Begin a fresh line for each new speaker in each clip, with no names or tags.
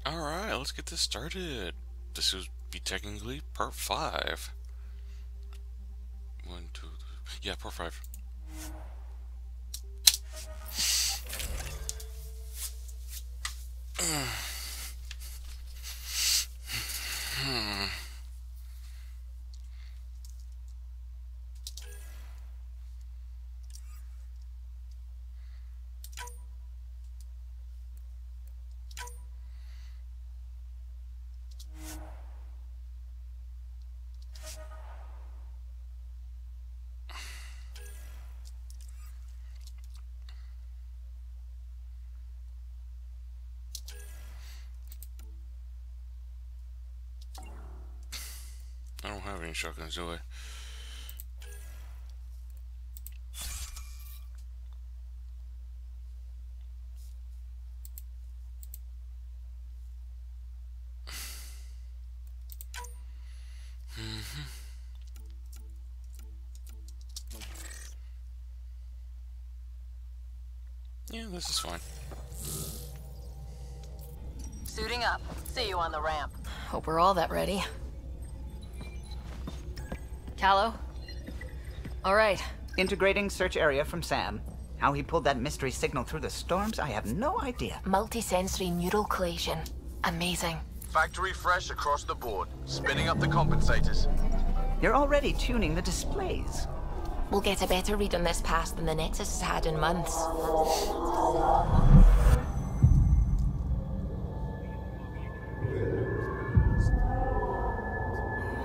Alright, let's get this started. This would be technically part 5. 1, 2, 3. Yeah, part 5. I don't have any shotguns, do I? Yeah, this is fine.
Suiting up. See you on the ramp.
Hope we're all that ready. Callow? All right.
Integrating search area from Sam. How he pulled that mystery signal through the storms, I have no idea.
Multisensory neural collation. Amazing.
Factory fresh across the board. Spinning up the compensators.
You're already tuning the displays.
We'll get a better read on this pass than the Nexus has had in months.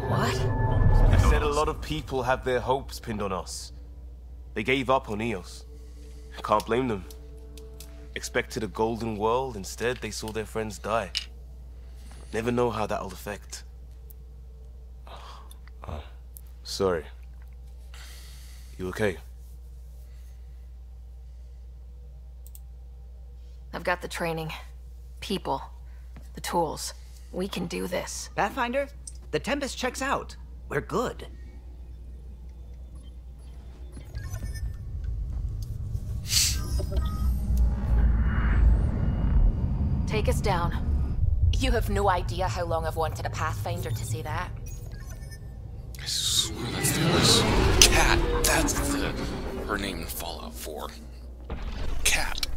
What?
I said a lot of people have their hopes pinned on us. They gave up on Eos. I can't blame them. Expected a golden world, instead they saw their friends die. Never know how that'll affect. Sorry. You okay?
I've got the training, people, the tools. We can do this.
Pathfinder, the Tempest checks out. We're good.
Take us down. You have no idea how long I've wanted a Pathfinder to say that.
I swear that's the other Cat. That's her name in Fallout 4. Cat.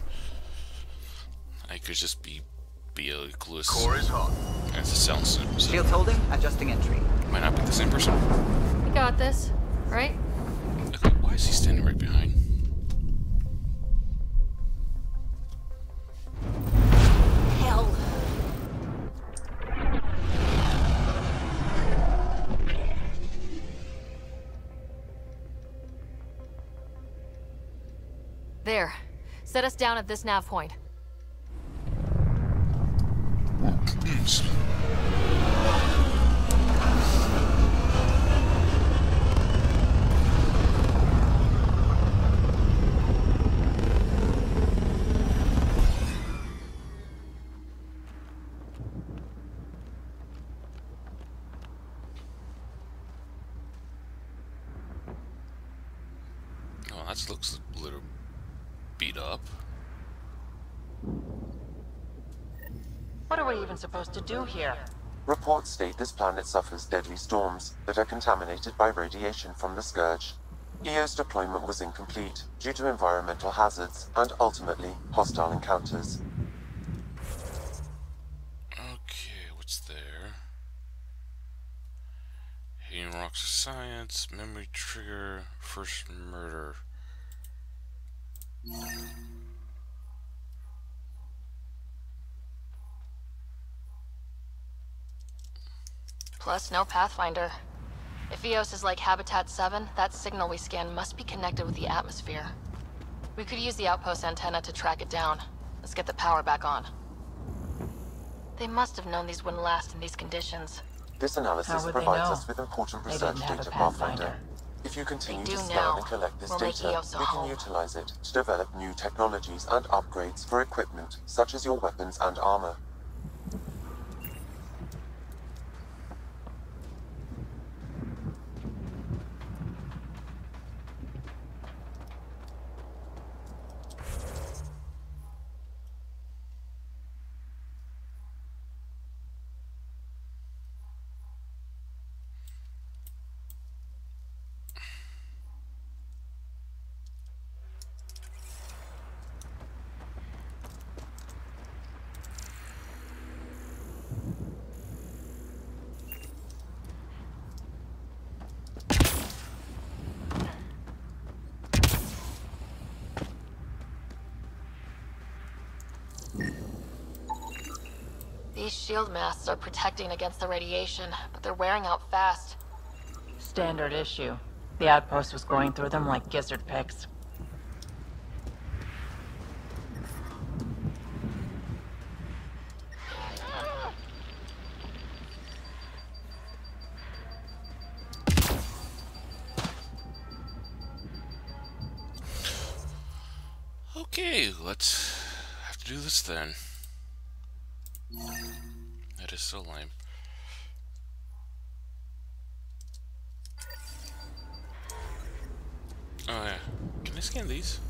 I could just be a clueless.
Core is hot.
That's a sound so
Shields holding, adjusting entry.
might not be the same person.
We got this, right?
Okay, why is he standing right behind?
Hell. There. Set us down at this nav point.
Oh, that looks a little beat up.
What are we even supposed to do here?
Reports state this planet suffers deadly storms that are contaminated by radiation from the Scourge. EO's deployment was incomplete due to environmental hazards and ultimately hostile encounters.
Okay, what's there? Hidden rocks of science, memory trigger, first murder.
Plus, no Pathfinder. If Eos is like Habitat 7, that signal we scan must be connected with the atmosphere. We could use the outpost antenna to track it down. Let's get the power back on. They must have known these wouldn't last in these conditions.
This
How
analysis
would they
provides
know?
us with important
They
research
didn't have
data,
a Pathfinder.
Pathfinder. If you continue
They
to
do
scan
now.
and collect this
We'll make
data,
Eos a
we can
home.
utilize it to develop new technologies and upgrades for equipment, such as your weapons and armor.
These shield masts are protecting against the radiation, but they're wearing out fast.
Standard issue. The outpost was going through them like gizzard picks.
Okay, let's have to do this then. That is so lame. Oh yeah. Can I scan these?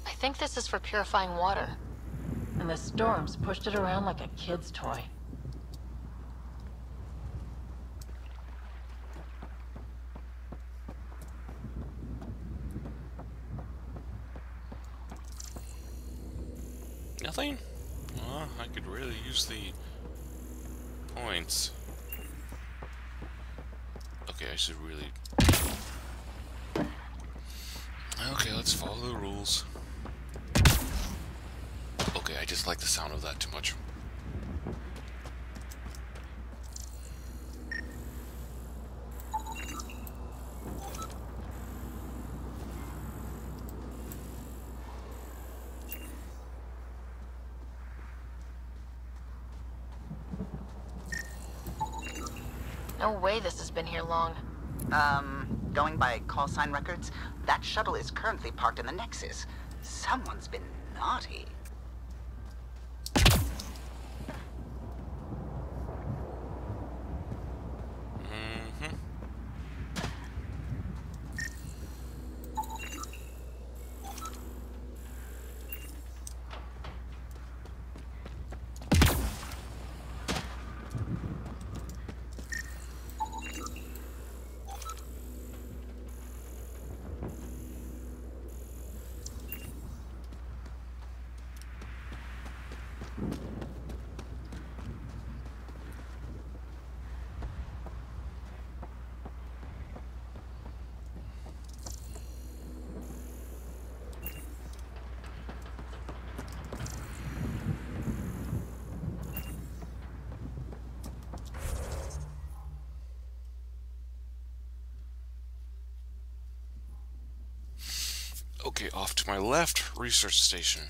I think this is for purifying water.
And the storms pushed it around like a kid's toy.
Nothing? Well, I could really use the points. Okay, I should really... Okay, let's follow the rules. Okay, I just like the sound of that too much.
No way this has been here long.
Going by call sign records, that shuttle is currently parked in the Nexus. Someone's been naughty.
Okay, off to my left, research station.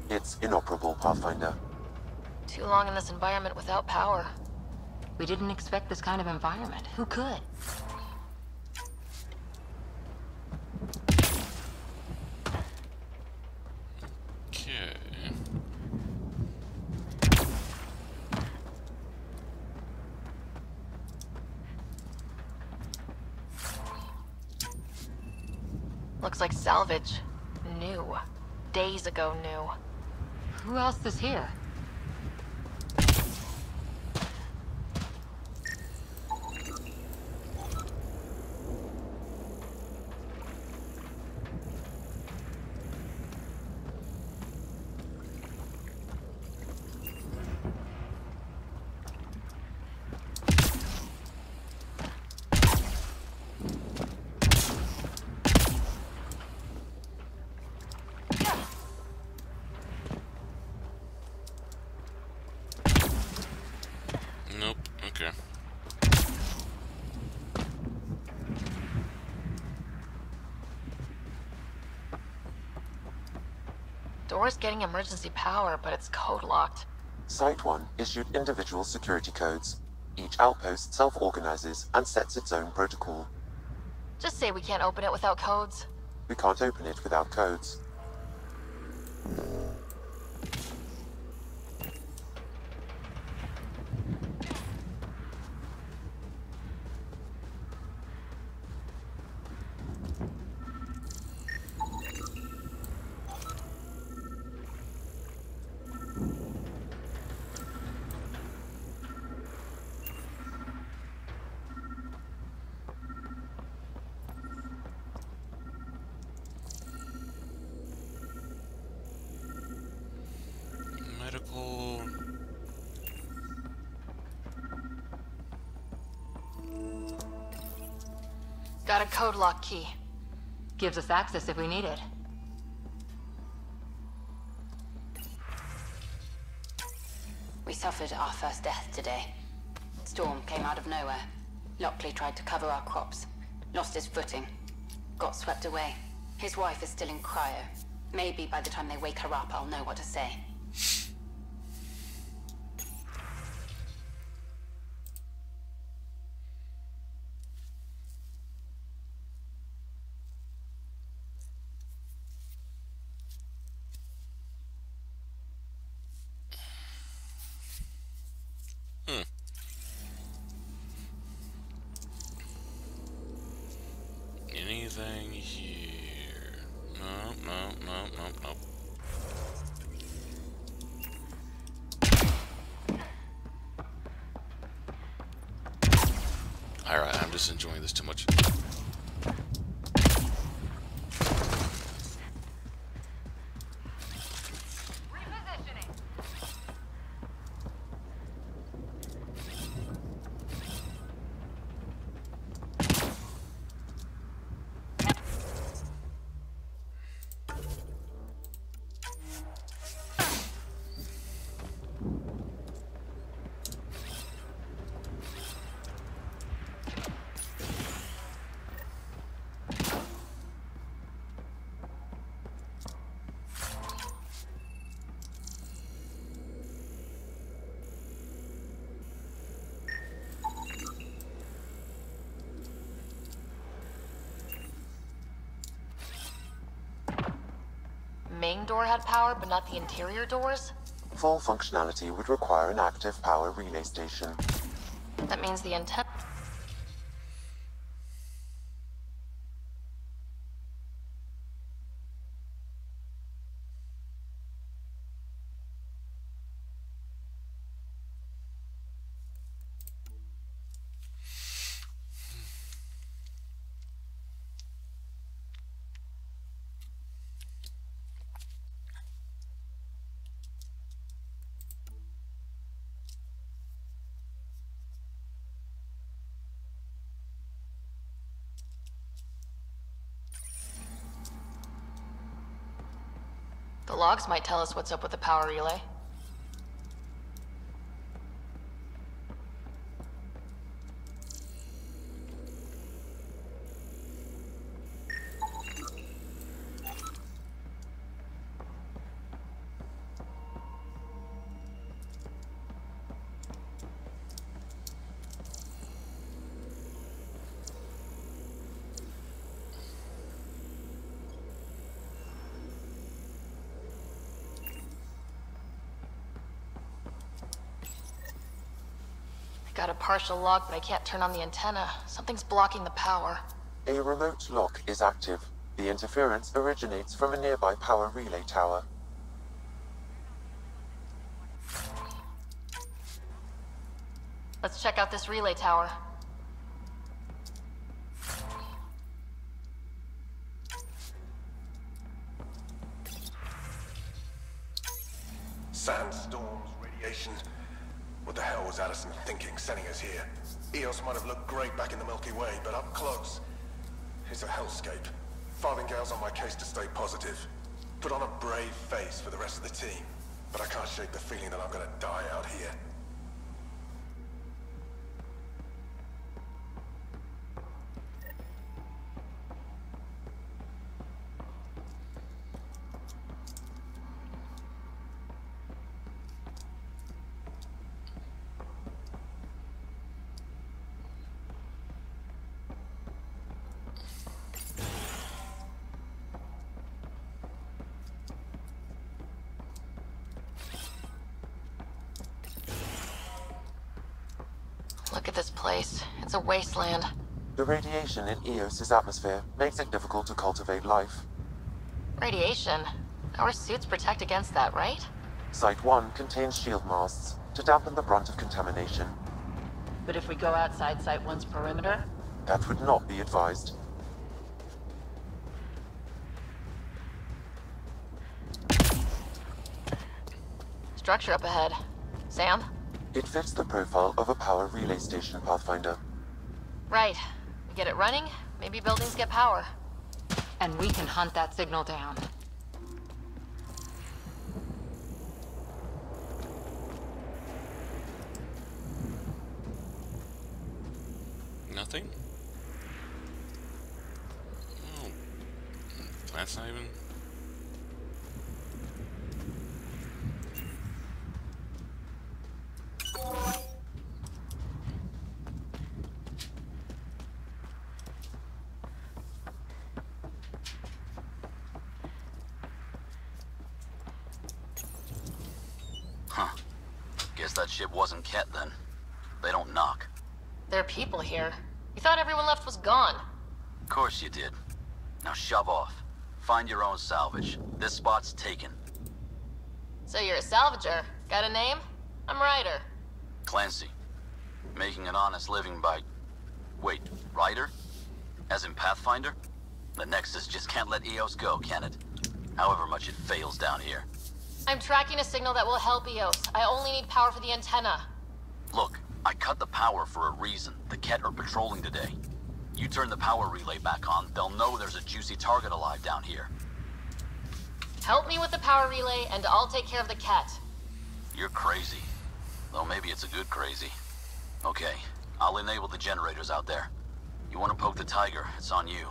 It's inoperable, Pathfinder.
Too long in this environment without power.
We didn't expect this kind of environment. Who could?
Okay.
Looks like salvage. New. Days ago new.
Who else is here?
Nope, okay.
Door's getting emergency power, but it's code locked.
Site 1 issued individual security codes. Each outpost self-organizes and sets its own protocol.
Just say we can't open it without codes.
We can't open it without codes.
Got a code lock key.
Gives us access if we need it.
We suffered our first death today. Storm came out of nowhere. Lockley tried to cover our crops. Lost his footing. Got swept away. His wife is still in cryo. Maybe by the time they wake her up, I'll know what to say.
Anything here? No, no, no, no, no. Alright, I'm just enjoying this too much.
Main door had power, but not the interior doors?
Full functionality would require an active power relay station.
That means the antenna... The logs might tell us what's up with the power relay. Got a partial log, but I can't turn on the antenna. Something's blocking the power.
A remote lock is active. The interference originates from a nearby power relay tower.
Let's check out this relay tower.
Sandstorms, radiation. What the hell was Addison thinking, sending us here? Eos might have looked great back in the Milky Way, but up close, it's a hellscape. Farthingale's on my case to stay positive. Put on a brave face for the rest of the team, but I can't shake the feeling that I'm gonna die out here.
Look at this place. It's a wasteland.
The radiation in Eos's atmosphere makes it difficult to cultivate life.
Radiation? Our suits protect against that, right?
Site 1 contains shield masts to dampen the brunt of contamination.
But if we go outside Site 1's perimeter?
That would not be advised.
Structure up ahead. Sam?
It fits the profile of a power relay station, Pathfinder.
Right. We get it running, Maybe buildings get power.
And we can hunt that signal down.
Nothing? Oh, that's not even...
Huh. Guess that ship wasn't Ket then. They don't knock.
There are people here. You thought everyone left was gone.
Of course you did. Now shove off. Find your own salvage. This spot's taken.
So you're a salvager. Got a name? I'm Ryder.
Clancy. Making an honest living by... Wait, Ryder? As in Pathfinder? The Nexus just can't let EOS go, can it? However much it fails down here.
I'm tracking a signal that will help EOS. I only need power for the antenna.
Look, I cut the power for a reason. The Ket are patrolling today. You turn the power relay back on, they'll know there's a juicy target alive down here.
Help me with the power relay, and I'll take care of the Ket.
You're crazy. Though maybe it's a good crazy. Okay, I'll enable the generators out there. You want to poke the tiger, it's on you.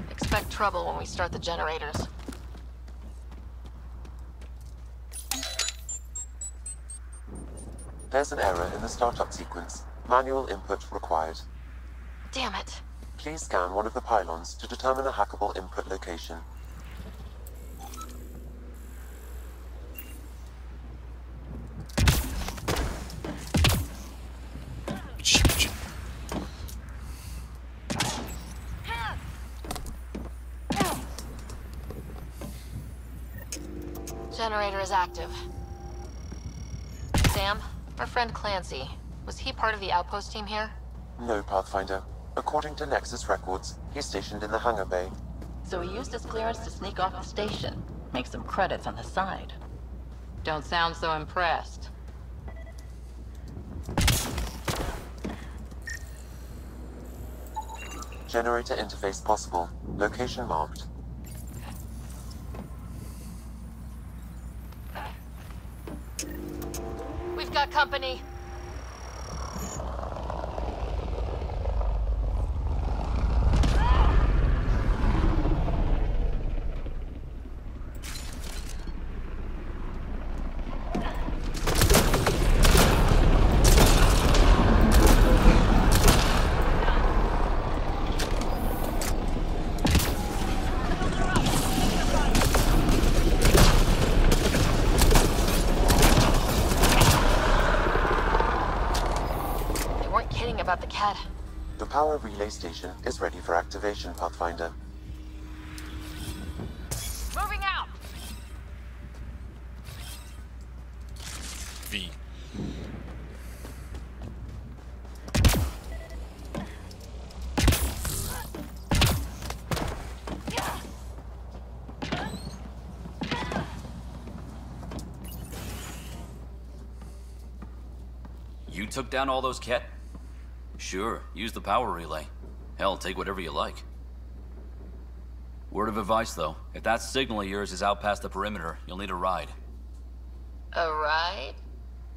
Expect trouble when we start the generators.
There's an error in the startup sequence. Manual input required.
Damn it.
Please scan one of the pylons to determine a hackable input location.
Generator is active. Sam, our friend Clancy, was he part of the outpost team here?
No, Pathfinder. According to Nexus records, he's stationed in the hangar bay.
So he used his clearance to sneak off the station. Make some credits on the side. Don't sound so impressed.
Generator interface possible. Location marked.
We've got company. About the Ket.
The power relay station is ready for activation, Pathfinder.
Moving out!
V.
You took down all those Ket? Sure, use the power relay. Hell, take whatever you like. Word of advice, though. If that signal of yours is out past the perimeter, you'll need a ride.
A ride?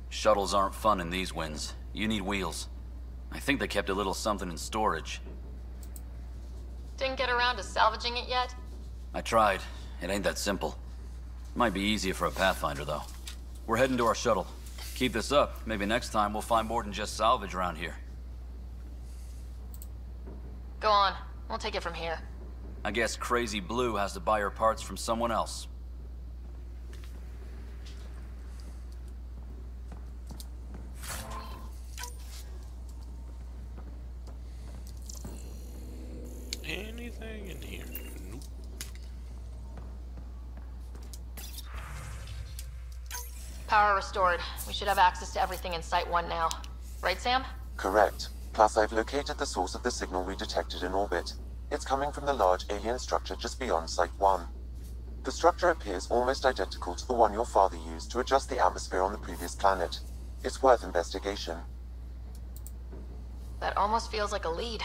Shuttles aren't fun in these winds. You need wheels. I think they kept a little something in storage.
Didn't get around to salvaging it yet?
I tried. It ain't that simple. Might be easier for a Pathfinder, though. We're heading to our shuttle. Keep this up. Maybe next time we'll find more than just salvage around here.
Go on. We'll take it from here.
I guess Crazy Blue has to buy her parts from someone else.
Anything in here? Nope.
Power restored. We should have access to everything in Site 1 now. Right, Sam?
Correct. Plus, I've located the source of the signal we detected in orbit. It's coming from the large alien structure just beyond Site 1. The structure appears almost identical to the one your father used to adjust the atmosphere on the previous planet. It's worth investigation.
That almost feels like a lead.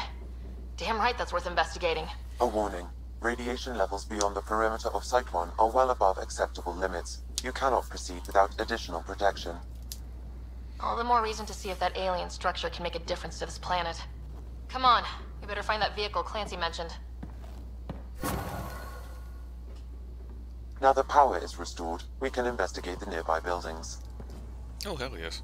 Damn right that's worth investigating.
A warning. Radiation levels beyond the perimeter of Site 1 are well above acceptable limits. You cannot proceed without additional protection.
All the more reason to see if that alien structure can make a difference to this planet. Come on, we better find that vehicle Clancy mentioned.
Now that power is restored, we can investigate the nearby buildings.
Oh, hell yes.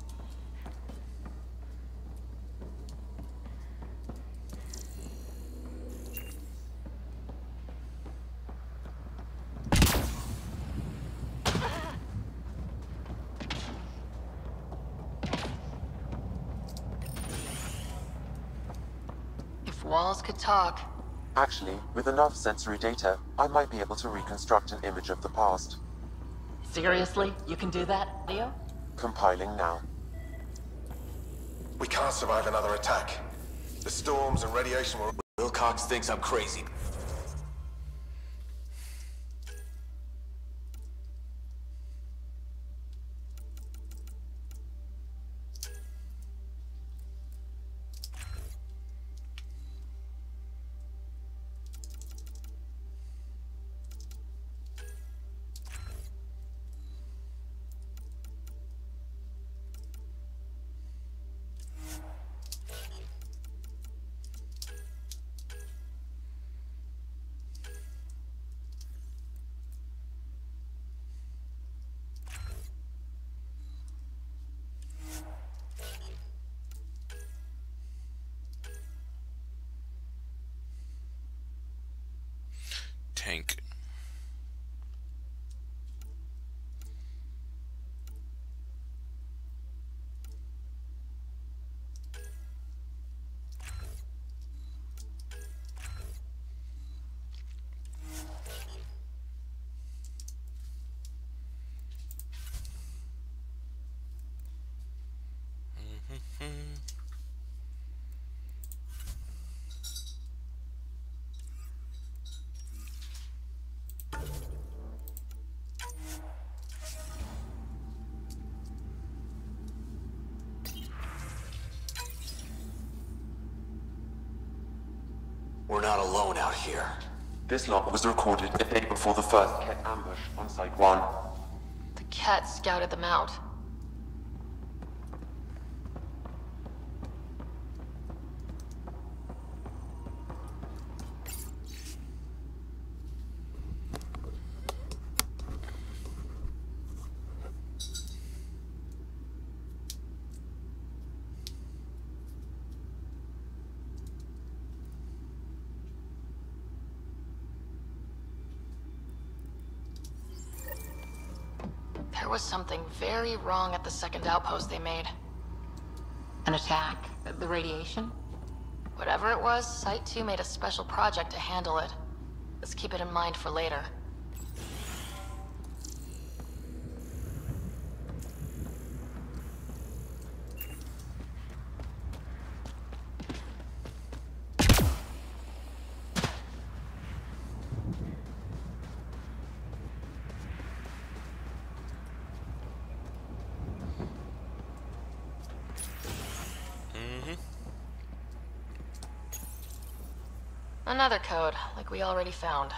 If walls could talk.
Actually, with enough sensory data, I might be able to reconstruct an image of the past.
Seriously? You can do that, Leo?
Compiling now.
We can't survive another attack. The storms and radiation will...
Wilcox thinks I'm crazy.
Tank.
We're not alone out here.
This log was recorded a day before the first Ket ambush on Site 1.
The cat scouted them out. There was something very wrong at the second outpost they made.
An attack? The radiation?
Whatever it was, Site 2 made a special project to handle it. Let's keep it in mind for later. Another code, like we already found.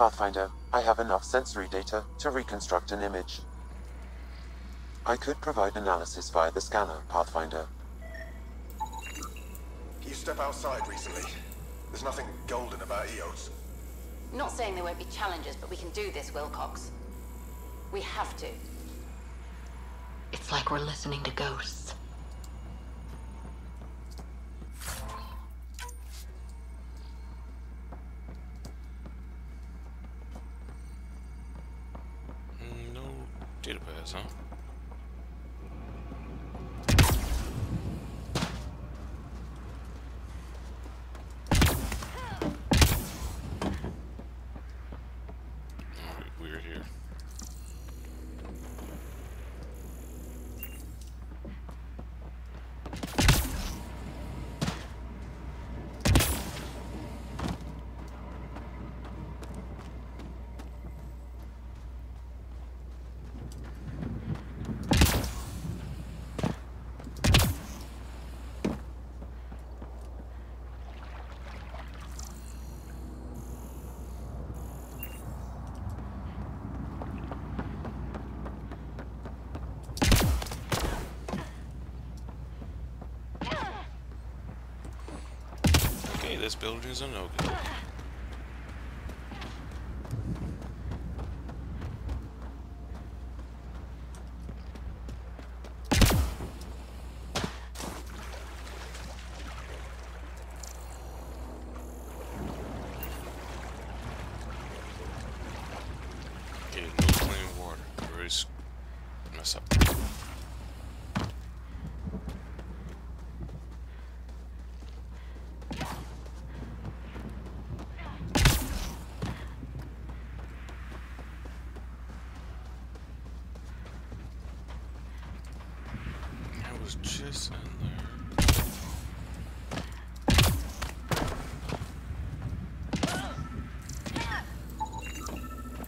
Pathfinder, I have enough sensory data to reconstruct an image. I could provide analysis via the scanner, Pathfinder.
You step outside recently. There's nothing golden about EOS.
Not saying there won't be challenges, but we can do this, Wilcox. We have to.
It's like we're listening to ghosts.
No database, huh? Alright, we're here. Okay, this building is a no-go. Okay, no clean water. Where is mess up? I was just in there.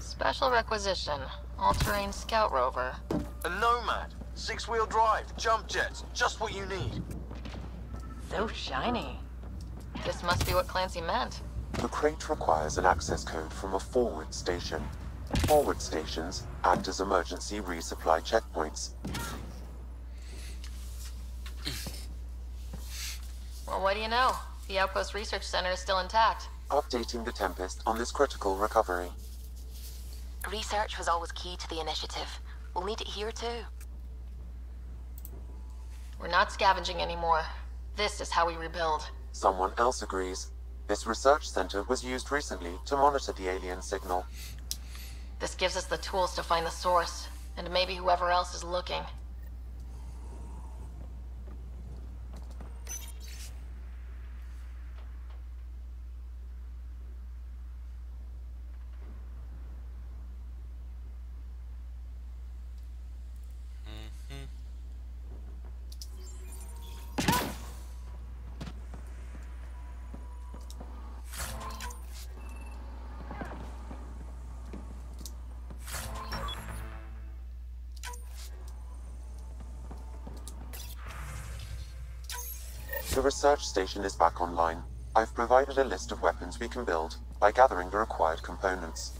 Special requisition. All-terrain scout rover.
A Nomad. 6-wheel drive, jump jets, just what you need.
So shiny.
This must be what Clancy meant.
The crate requires an access code from a forward station. Forward stations act as emergency resupply checkpoints.
Well, what do you know? The Outpost Research Center is still intact.
Updating the Tempest on this critical recovery.
Research was always key to the initiative. We'll need it here too.
We're not scavenging anymore. This is how we rebuild.
Someone else agrees. This research center was used recently to monitor the alien signal.
This gives us the tools to find the source, and maybe whoever else is looking.
The research station is back online. I've provided a list of weapons we can build by gathering the required components.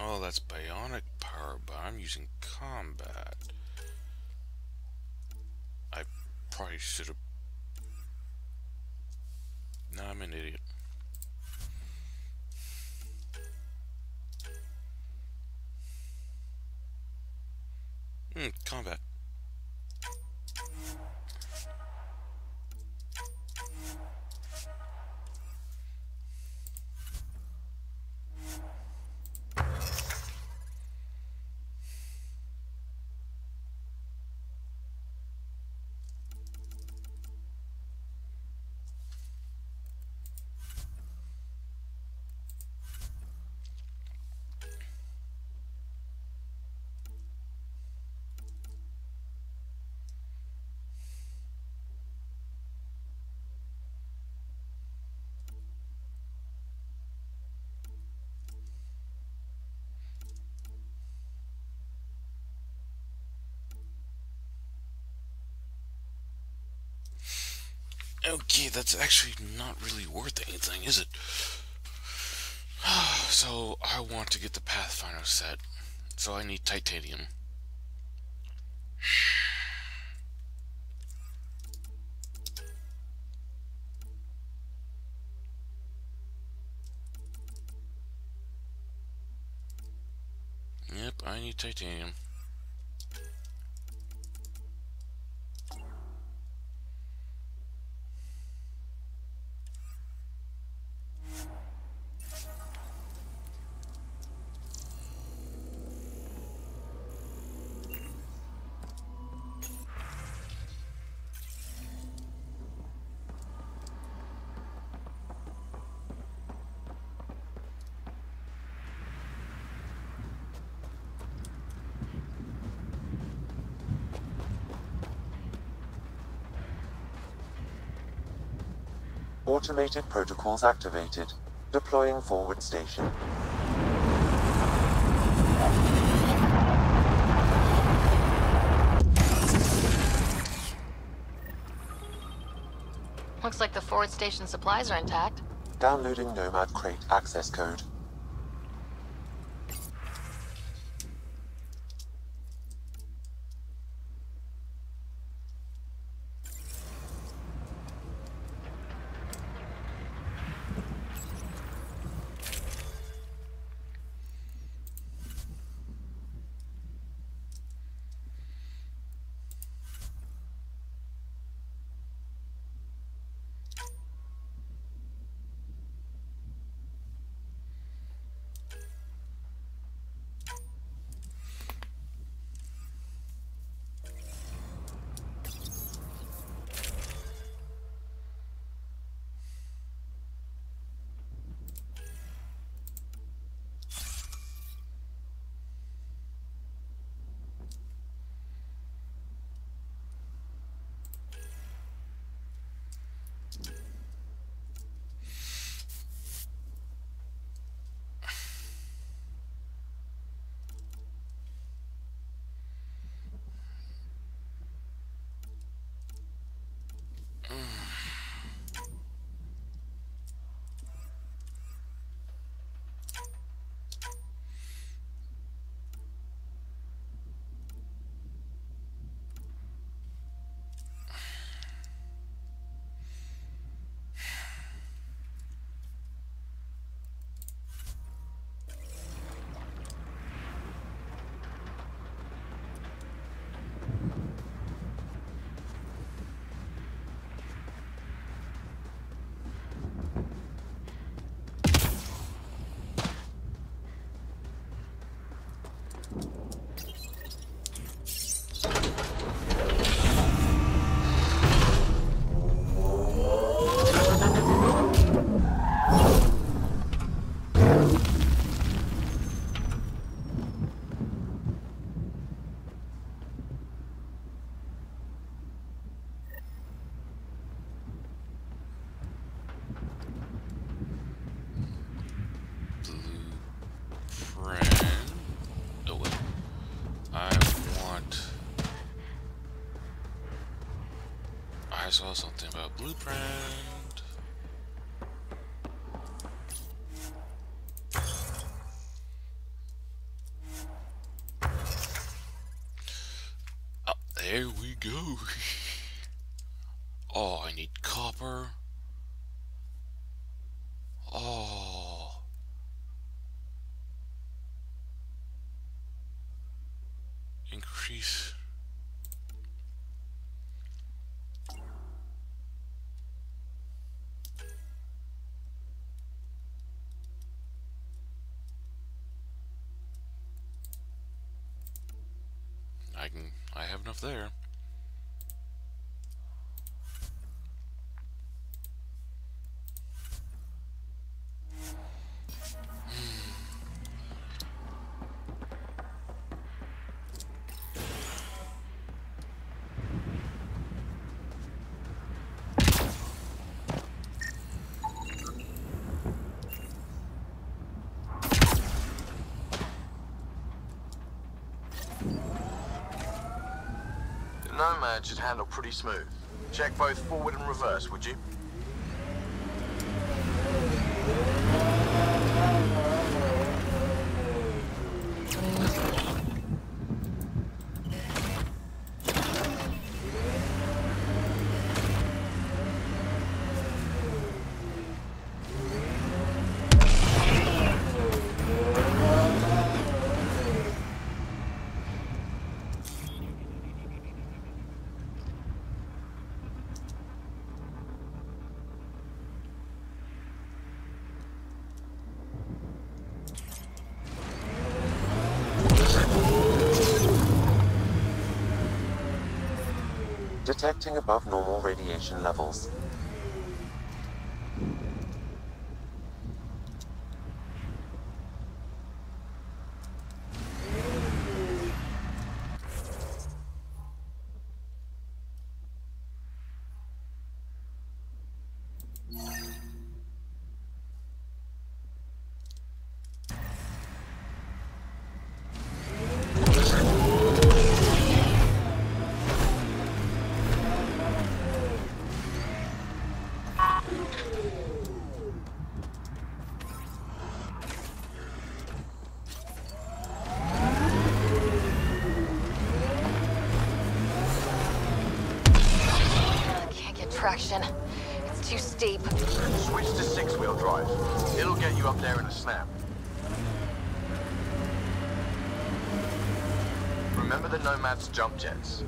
Oh, that's bionic power, but I'm using combat. I probably should have... No, I'm an idiot. Combat. Okay, that's actually not really worth anything, is it? So, I want to get the Pathfinder set. So I need titanium. Yep, I need titanium.
Automated protocols activated. Deploying forward station.
Looks like the forward station supplies are intact.
Downloading Nomad Crate access code.
I saw something about blueprint. Oh, there we go. Oh, I need copper. Oh. Increase. I have enough there.
The Nomad should handle pretty smooth. Check both forward and reverse, would you?
Detecting above normal radiation levels.
Traction. It's too steep.
Switch to six-wheel drive. It'll get you up there in a snap. Remember the Nomad's jump jets?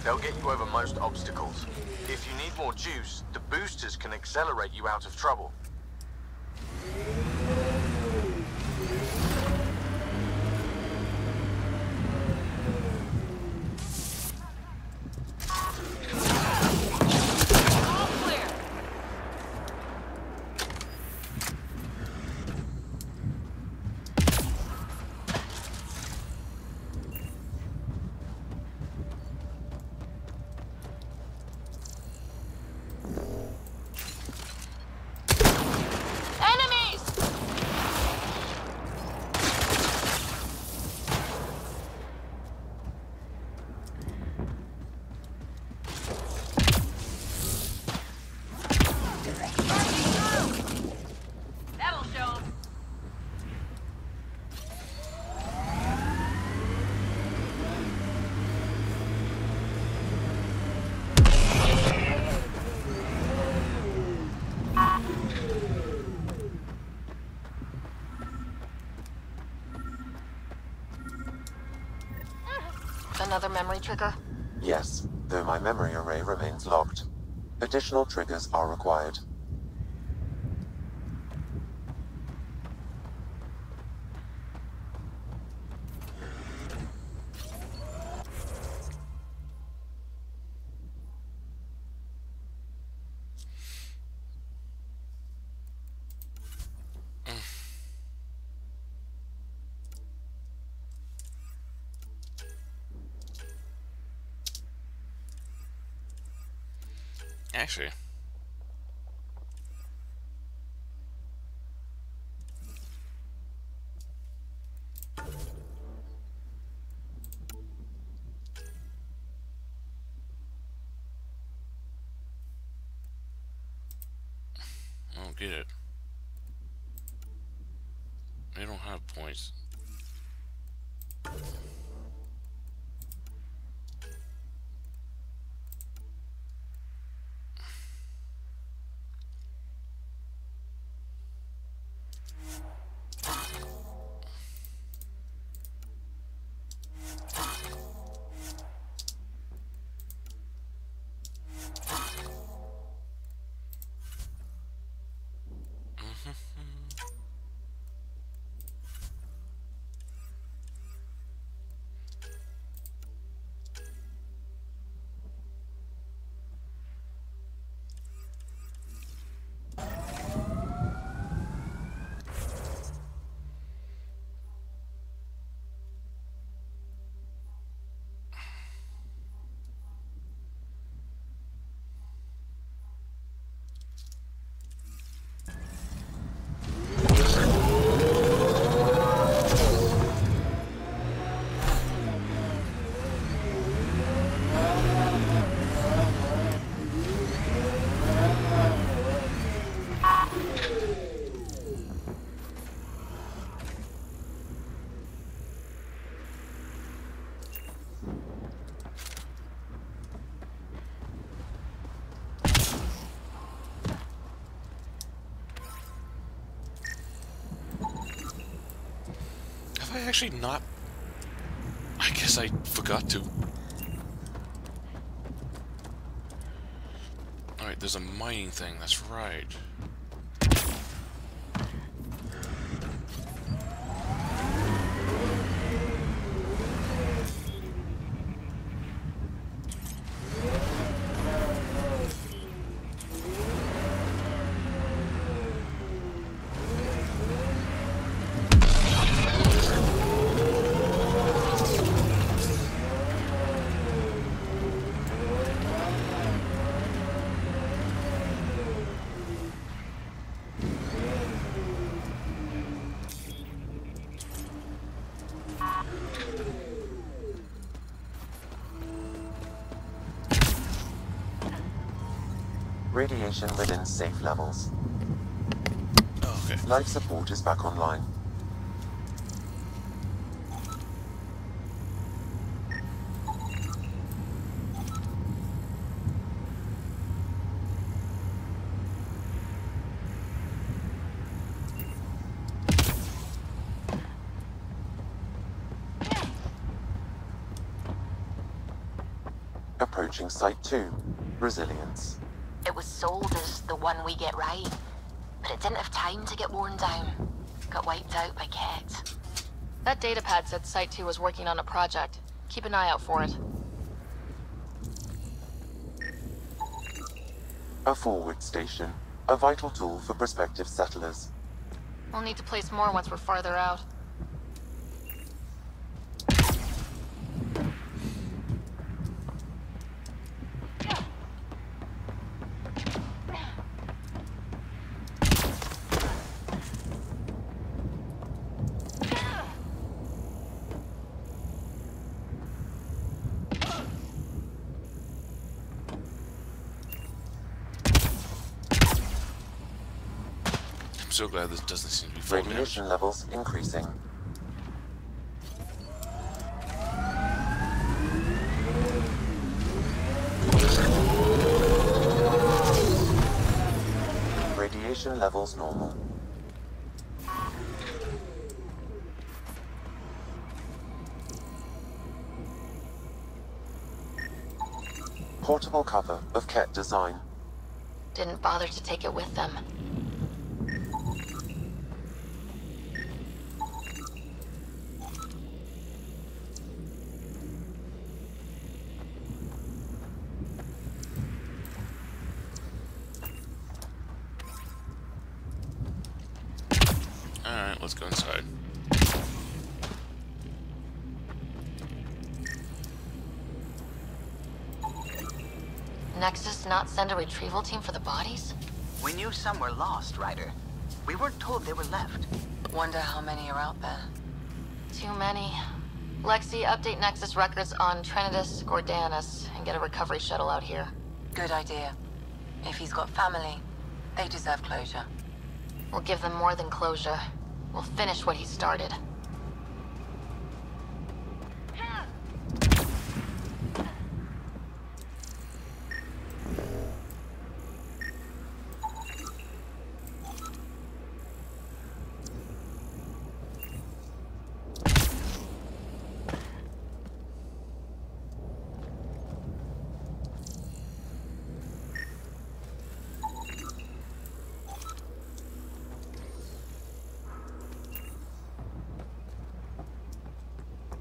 They'll get you over most obstacles. If you need more juice, the boosters can accelerate you out of trouble.
Another memory trigger?
Yes, though my memory array remains locked. Additional triggers are required.
Actually, I don't get it. They don't have points. actually not? I guess I forgot to. Alright, there's a mining thing, that's right.
Radiation within safe levels.
Okay.
Life support is back online. Approaching Site 2. Resilience.
It was sold as the one we get right, but it didn't have time to get worn down. Got wiped out by Ket.
That datapad said Site 2 was working on a project. Keep an eye out for it.
A forward station. A vital tool for prospective settlers.
We'll need to place more once we're farther out.
I'm so glad this doesn't seem to be full damage.
Radiation levels increasing. Radiation levels normal. Portable cover of Ket design.
Didn't bother to take it with them.
Alright, let's go inside.
Nexus not send a retrieval team for the bodies?
We knew some were lost, Ryder. We weren't told they were left.
Wonder how many are out there.
Too many. Lexi, update Nexus records on Trinitas Gordanus and get a recovery shuttle out here.
Good idea. If he's got family, they deserve closure.
We'll give them more than closure. We'll finish what he started.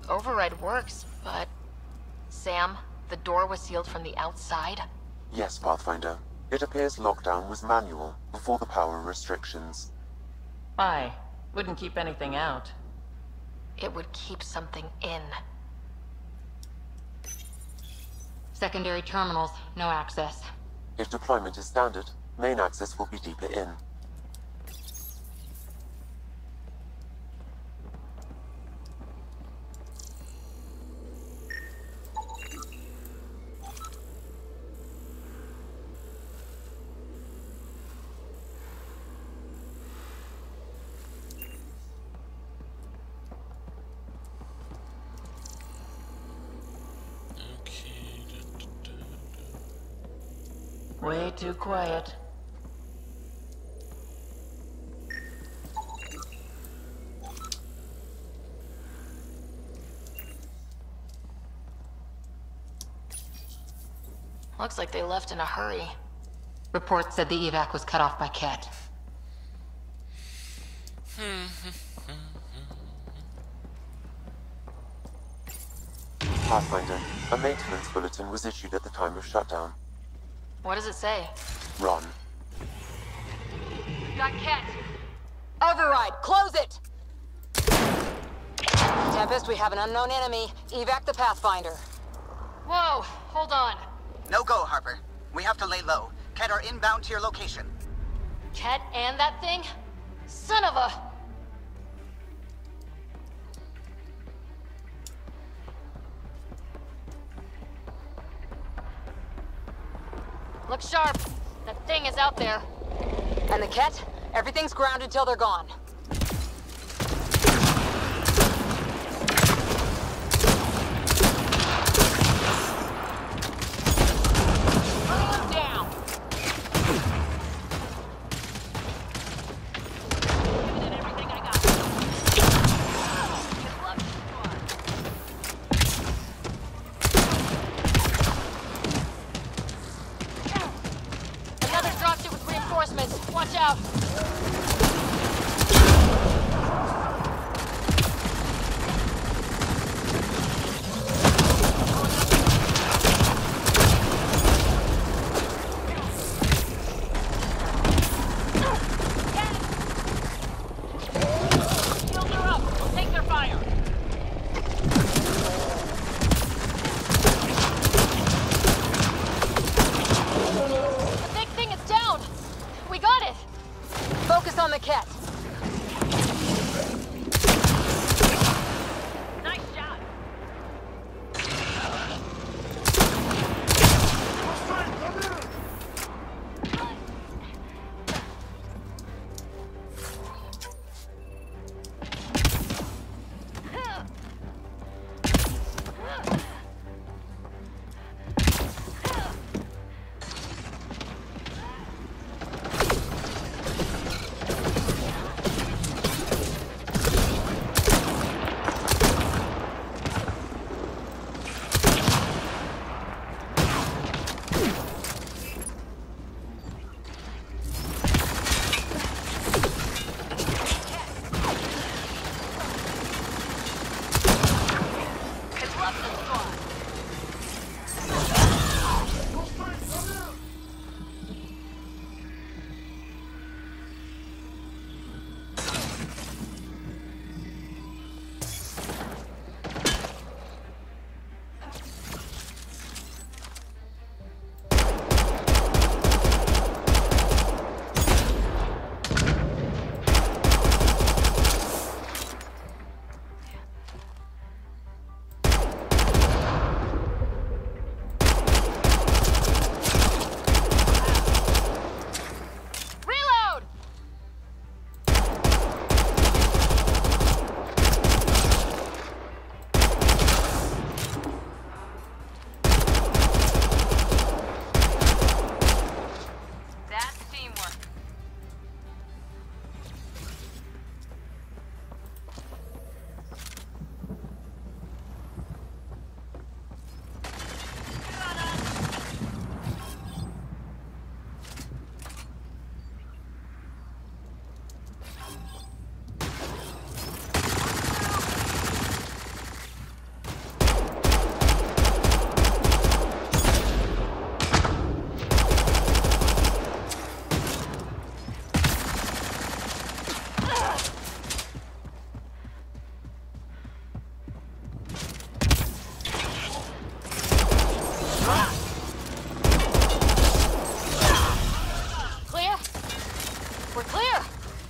Override works, but... Sam, the door was sealed from the outside?
Yes, Pathfinder. It appears lockdown was manual before the power restrictions.
Why? Wouldn't keep anything out.
It would keep something in.
Secondary terminals, no access.
If deployment is standard, main access will be deeper in.
Way too quiet.
Looks like they left in a hurry.
Reports said the evac was cut off by Ket.
Pathfinder, a maintenance bulletin was issued at the time of shutdown.
What does it say?
Run.
Got Ket. Override, close it! Tempest, we have an unknown enemy. Evac the Pathfinder.
Whoa, hold on.
No go, Harper. We have to lay low. Ket are inbound to your location.
Ket and that thing? Son of a... Look sharp. That thing is out there.
And the Ket? Everything's grounded till they're gone.
Watch out! Shields are up! We'll take their fire! The big thing is down! We got it!
Focus on the Ket.
Nice shot!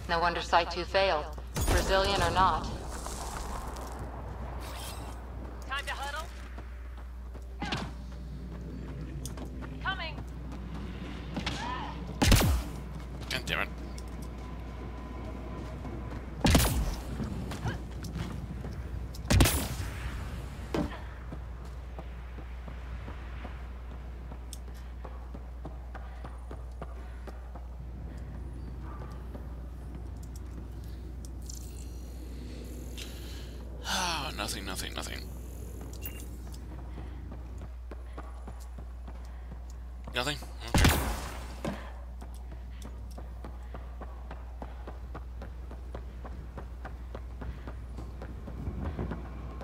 No wonder Site 2 failed. Brazilian or not.
Time to huddle. Coming.
God damn it. Nothing. Nothing? Okay.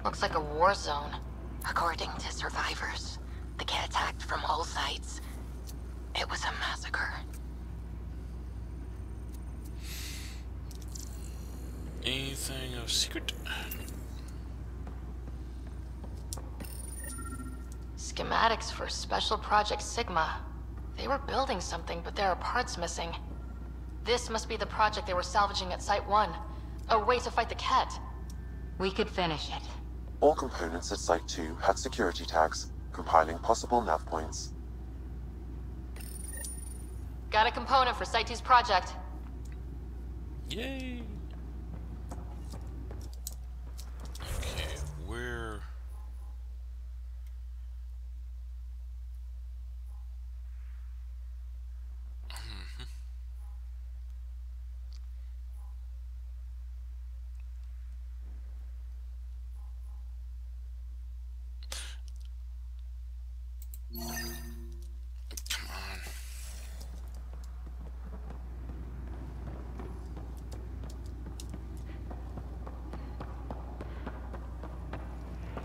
Looks like a war zone. According to survivors, the kit attacked from all sides. It was a massacre.
Anything of secret?
Schematics for Special Project Sigma. They were building something, but there are parts missing. This must be the project they were salvaging at Site 1. A way to fight the Ket.
We could finish it.
All components at Site 2 had security tags, compiling possible nav points.
Got a component for Site 2's project.
Yay! Okay, where... Come on.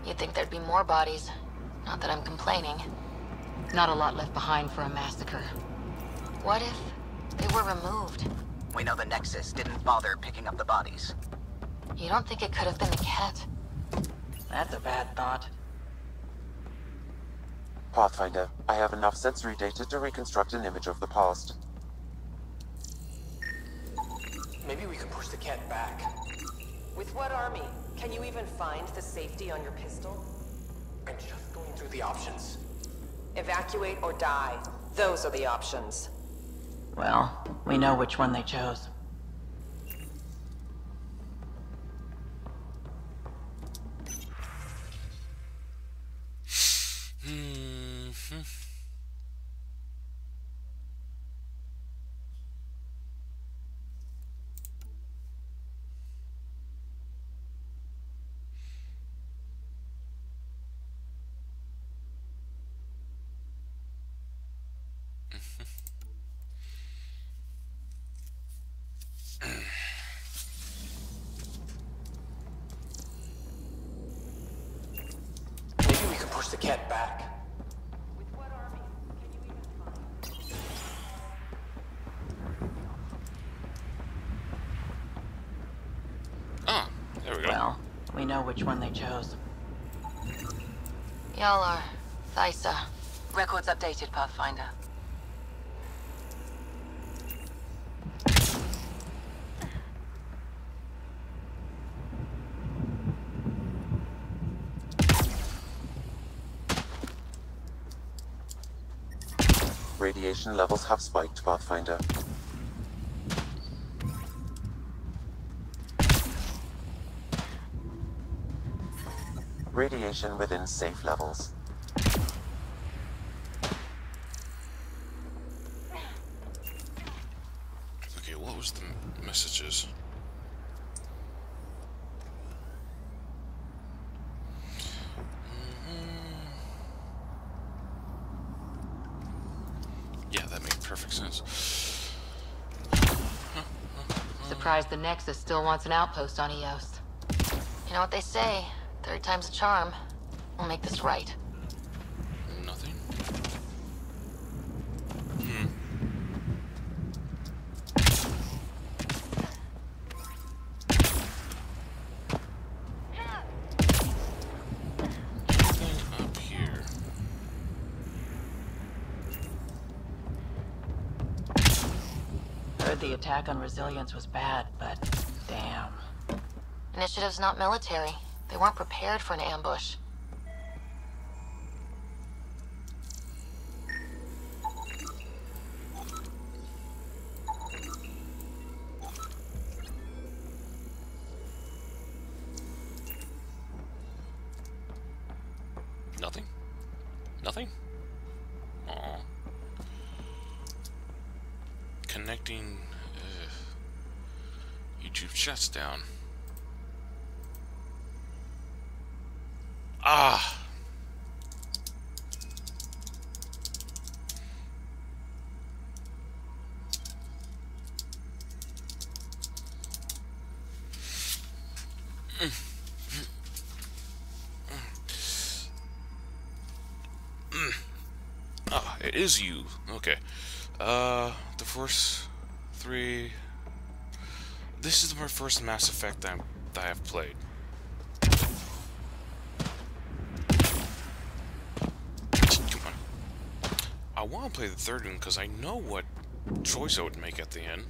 You'd think there'd be more bodies. Not that I'm complaining.
Not a lot left behind for a massacre.
What if they were removed?
We know the Nexus didn't bother picking up the bodies.
You don't think it could have been the Ket?
That's a bad thought.
Pathfinder, I have enough sensory data to reconstruct an image of the past.
Maybe we can push the cat back. With what army? Can you even find the safety on your pistol? I'm just going through the options. Evacuate or die. Those are the options.
Well, we know which one they chose.
Maybe we can push the cat back. With what army? Can you even find?
Ah, there we go.
Well, we know which one they chose.
Y'all are Thysa.
Records updated, Pathfinder.
Radiation levels have spiked, Pathfinder. Radiation within safe levels.
Okay, what was the messages? Yeah, that made perfect sense.
Surprised the Nexus still wants an outpost on Eos.
You know what they say? Third time's a charm. We'll make this right.
Nothing. Nothing up here.
Heard the attack on Resilience was bad, but damn.
Initiative's not military. They weren't prepared for an ambush.
Nothing? Nothing? Aw. Connecting YouTube shuts down. Ah! It is you. Okay. The first 3... This is my first Mass Effect that I have played. Come on. I want to play the third one because I know what choice I would make at the end.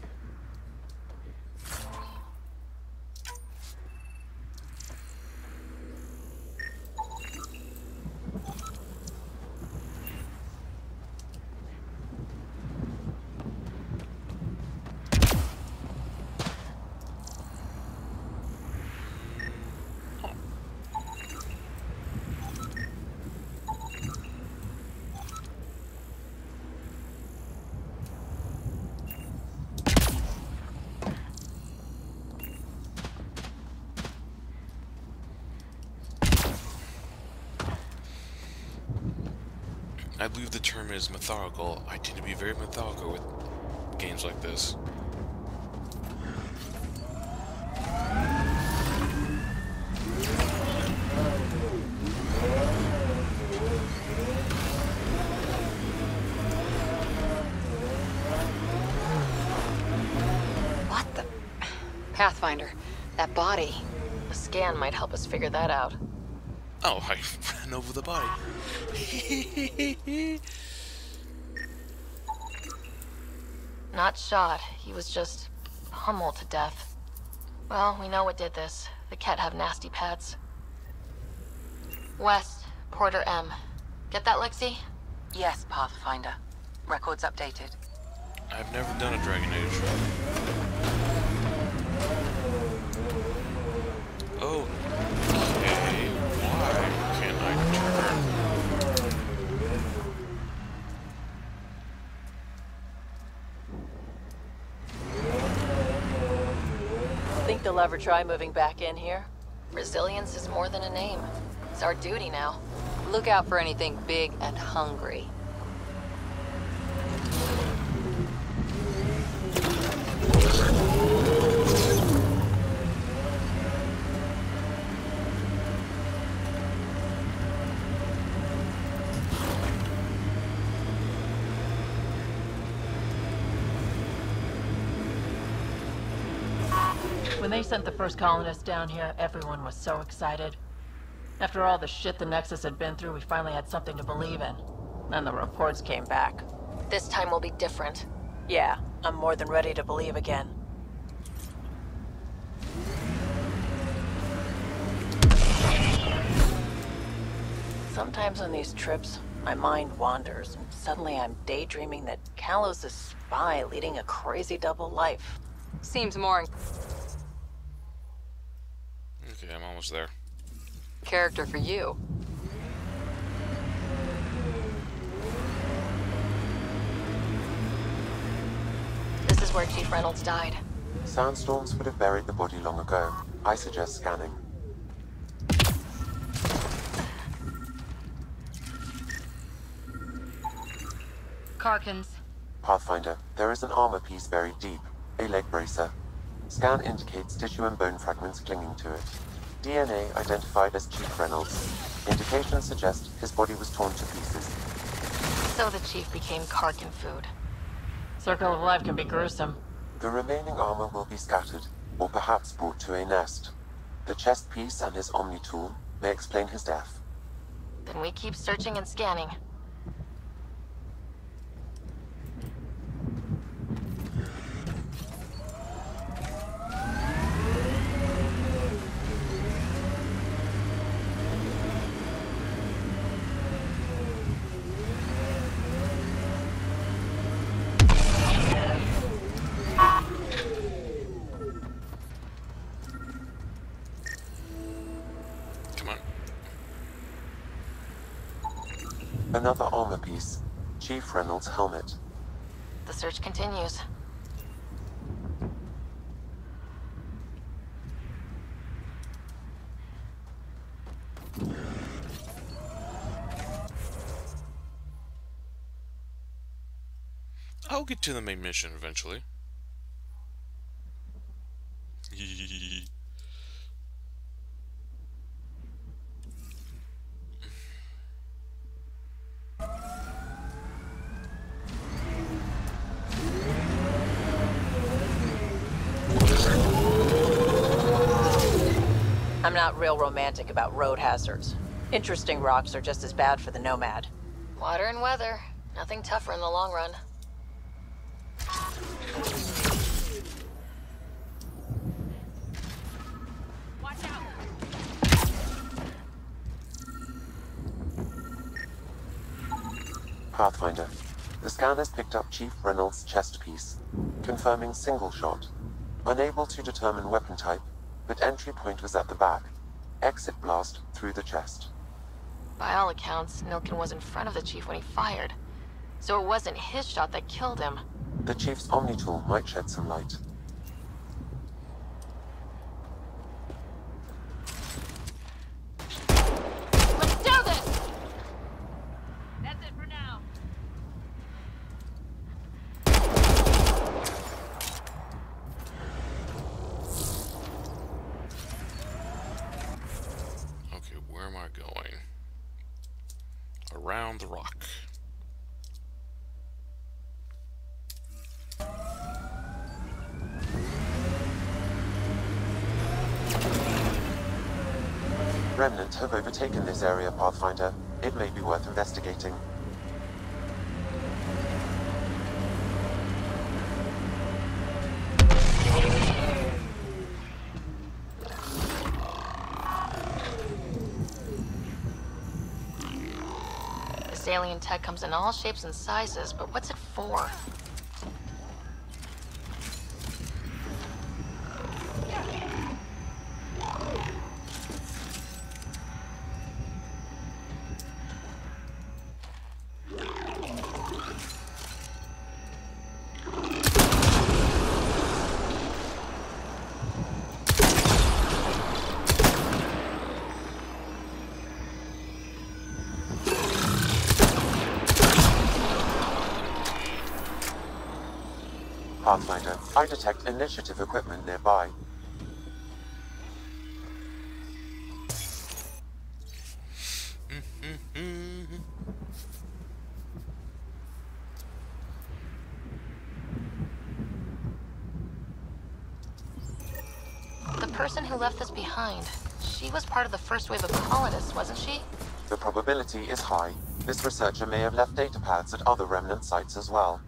I believe the term is methodical. I tend to be very methodical with games like this.
What the? Pathfinder, that body.
A scan might help us figure that out.
Oh, I ran over the body.
Not shot. He was just pummeled to death. Well, we know what did this. The Ket have nasty pets. West, Porter M. Get that, Lexi?
Yes, Pathfinder. Records updated.
I've never done a Dragon Age. Oh. Okay, why can't I turn?
Think they'll ever try moving back in here?
Resilience is more than a name. It's our duty now.
Look out for anything big and hungry. When they sent the first colonists down here, everyone was so excited. After all the shit the Nexus had been through, we finally had something to believe in. Then the reports came back.
This time will be different.
Yeah, I'm more than ready to believe again. Sometimes on these trips, my mind wanders, and suddenly I'm daydreaming that Callow's a spy leading a crazy double life. Seems more
Okay, I'm almost there.
character for you.
This is where Chief Reynolds died.
Sandstorms would have buried the body long ago. I suggest scanning.
Karkins.
Pathfinder, there is an armor piece buried deep. A leg bracer. Scan indicates tissue and bone fragments clinging to it. DNA identified as Chief Reynolds. Indications suggest his body was torn to pieces.
So the Chief became Karkin food.
Circle of life can be gruesome.
The remaining armor will be scattered, or perhaps brought to a nest. The chest piece and his Omni tool may explain his death.
Then we keep searching and scanning.
Another armor piece. Chief Reynolds' helmet.
The search continues.
I'll get to the main mission eventually.
I'm not real romantic about road hazards. Interesting rocks are just as bad for the Nomad.
Water and weather. Nothing tougher in the long run.
Watch out!
Pathfinder. The scan has picked up Chief Reynolds' chest piece, confirming single shot. Unable to determine weapon type, but entry point was at the back. Exit blast through the chest.
By all accounts, Nilkin was in front of the Chief when he fired. So it wasn't his shot that killed him.
The Chief's Omni tool might shed some light.
Let's do this!
That's it for now.
Okay, where am I going? Around the rock.
Remnant have overtaken this area, Pathfinder. It may be worth investigating.
This alien tech comes in all shapes and sizes, but what's it for?
Pathfinder, I detect initiative equipment nearby.
The person who left this behind, she was part of the first wave of colonists, wasn't she?
The probability is high. This researcher may have left data pads at other remnant sites as well.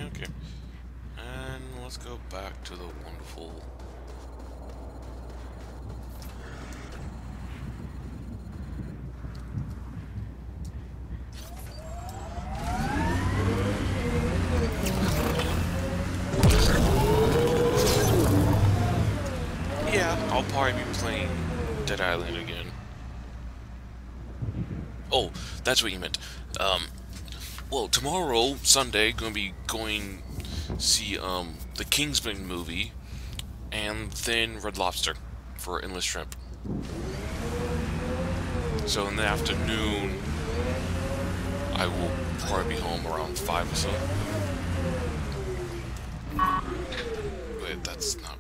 Okay. And let's go back to the wonderful... Yeah, I'll probably be playing Dead Island again. Oh, that's what you meant. Well, tomorrow, Sunday, gonna be going see the Kingsman movie, and then Red Lobster for Endless Shrimp. So in the afternoon, I will probably be home around 5 or so. Wait, that's not...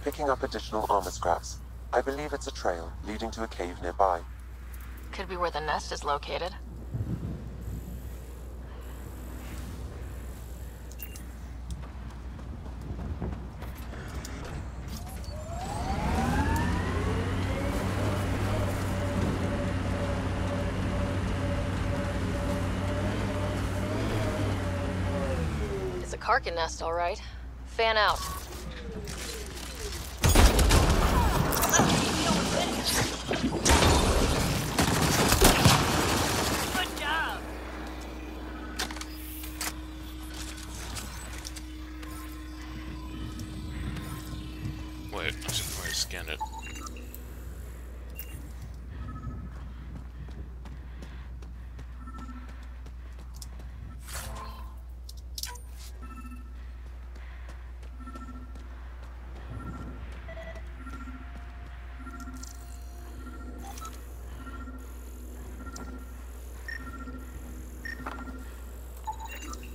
Picking up additional armor scraps. I believe it's a trail leading to a cave nearby.
Could be where the nest is located. It's a Karkin nest, all right. Fan out.
Good job.
Wait, I should probably scan it.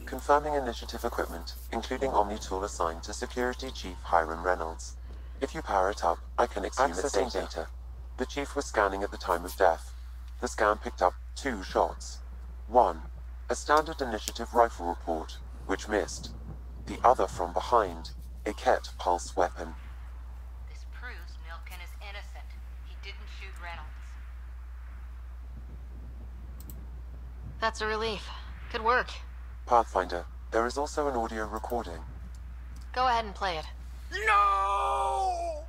Confirming initiative equipment, including Omni tool assigned to Security Chief Hiram Reynolds. If you power it up, I can exhume its data. The Chief was scanning at the time of death. The scan picked up 2 shots. One, a standard initiative rifle report, which missed. The other from behind, a Ket pulse weapon.
This proves Milken is innocent. He didn't shoot Reynolds.
That's a relief. Good work.
Pathfinder, there is also an audio recording.
Go ahead and play it.
No!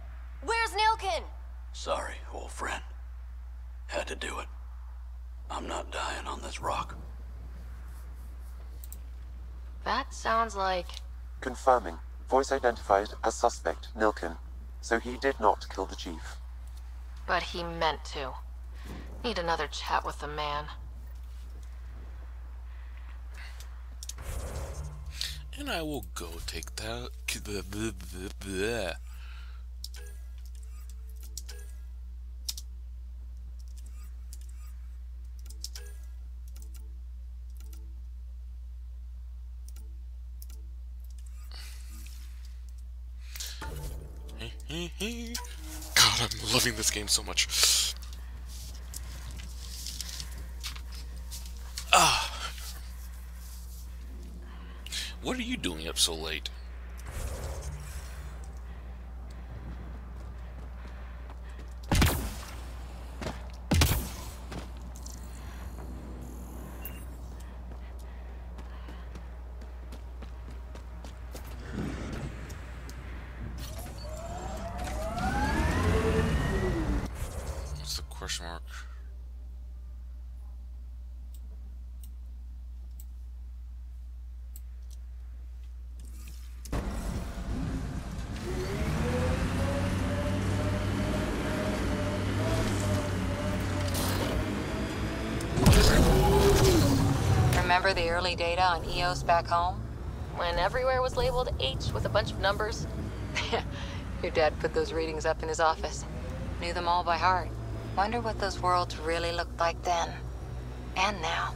Where's Nilken?
Sorry, old friend. Had to do it. I'm not dying on this rock.
That sounds like...
Confirming. Voice identified as suspect Nilken. So he did not kill the Chief.
But he meant to. Need another chat with the man.
And I will go take that. God, I'm loving this game so much. What are you doing up so late? What's the question mark?
Remember the early data on EOS back home?
When everywhere was labeled H with a bunch of numbers.
Your dad put those readings up in his office. Knew them all by heart. Wonder what those worlds really looked like then. And now.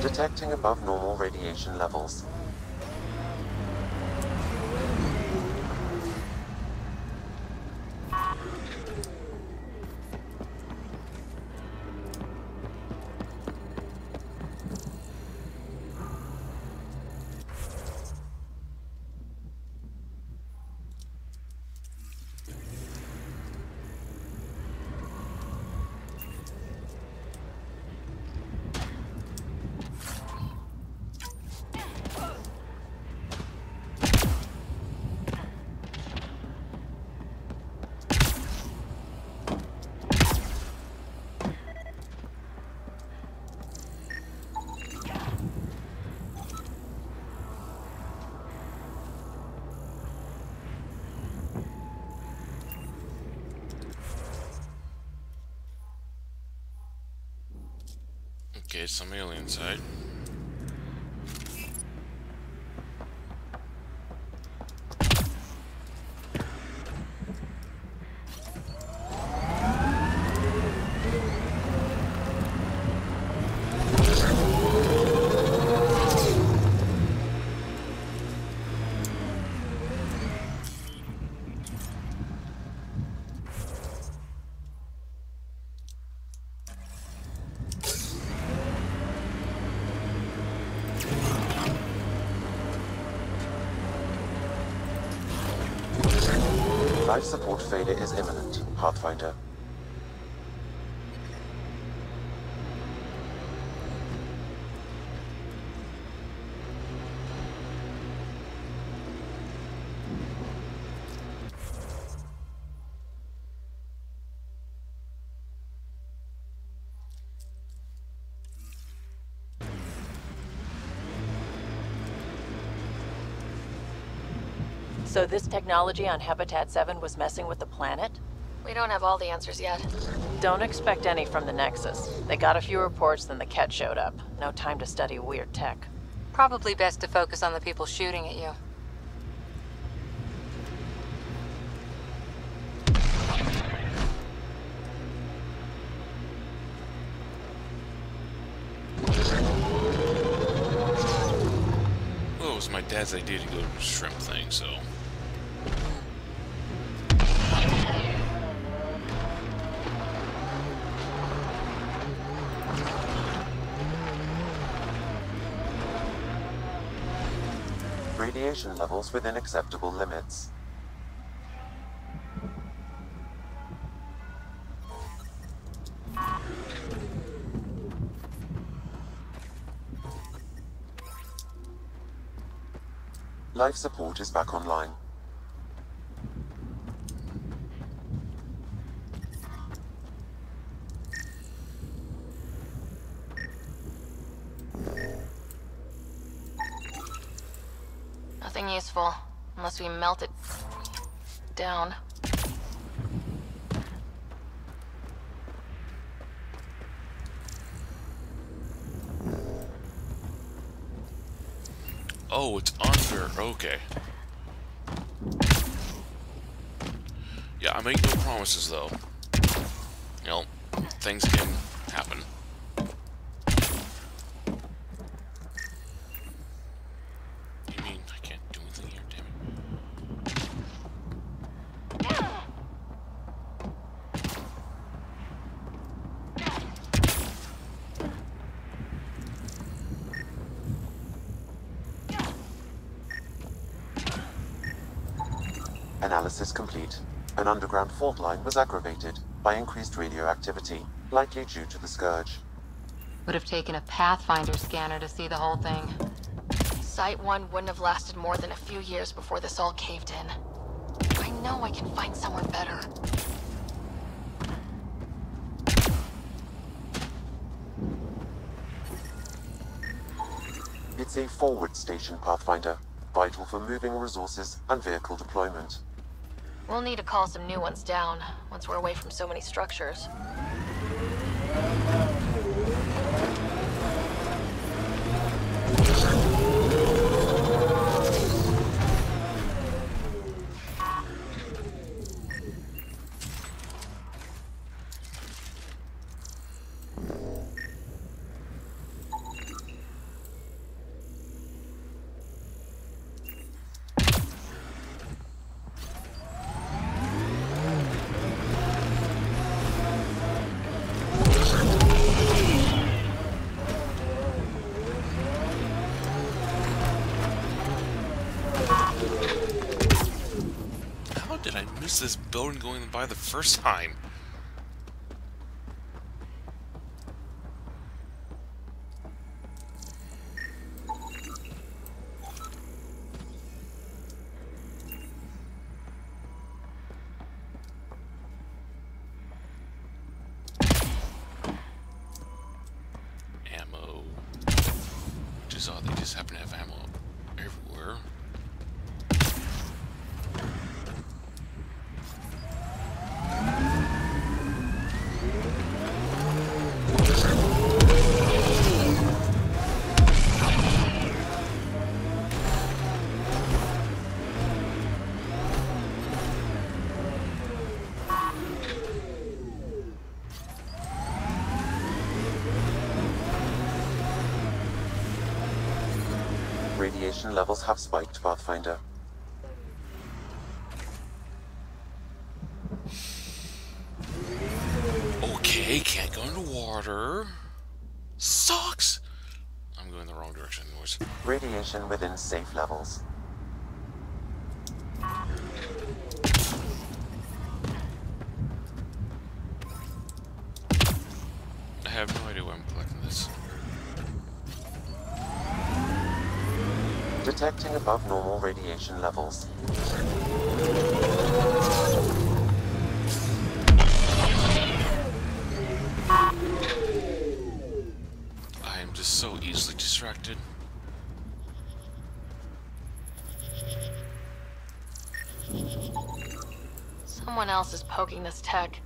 Detecting above normal radiation levels.
Okay, some alien side.
Life support failure is imminent, Pathfinder.
So this technology on Habitat 7 was messing with the planet?
We don't have all the answers yet.
Don't expect any from the Nexus. They got a few reports, then the Ket showed up. No time to study weird tech.
Probably best to focus on the people shooting at you.
Well, it was my dad's idea to go to the shrimp thing, so...
Radiation levels within acceptable limits. Life support is back online.
Nothing useful, unless we melt it down.
Oh, it's under. Okay. Yeah, I make no promises, though. You know, things can happen. You mean I can't do anything here, damn
Analysis complete. An underground fault line was aggravated by increased radioactivity, likely due to the Scourge.
Would have taken a Pathfinder scanner to see the whole thing.
Site 1 wouldn't have lasted more than a few years before this all caved in. I know I can find somewhere better.
It's a forward station, Pathfinder, vital for moving resources and vehicle deployment.
We'll need to call some new ones down, once we're away from so many structures.
did I miss this building going by the first time? Ammo. Which is odd, they just happen to have ammo everywhere.
Radiation levels have spiked, Pathfinder.
Okay, can't go into water. Sucks! I'm going the wrong direction, anyways.
Radiation within safe levels.
I have no idea why I'm collecting this.
Detecting above normal radiation levels.
I am just so easily distracted.
Someone else is poking this tech.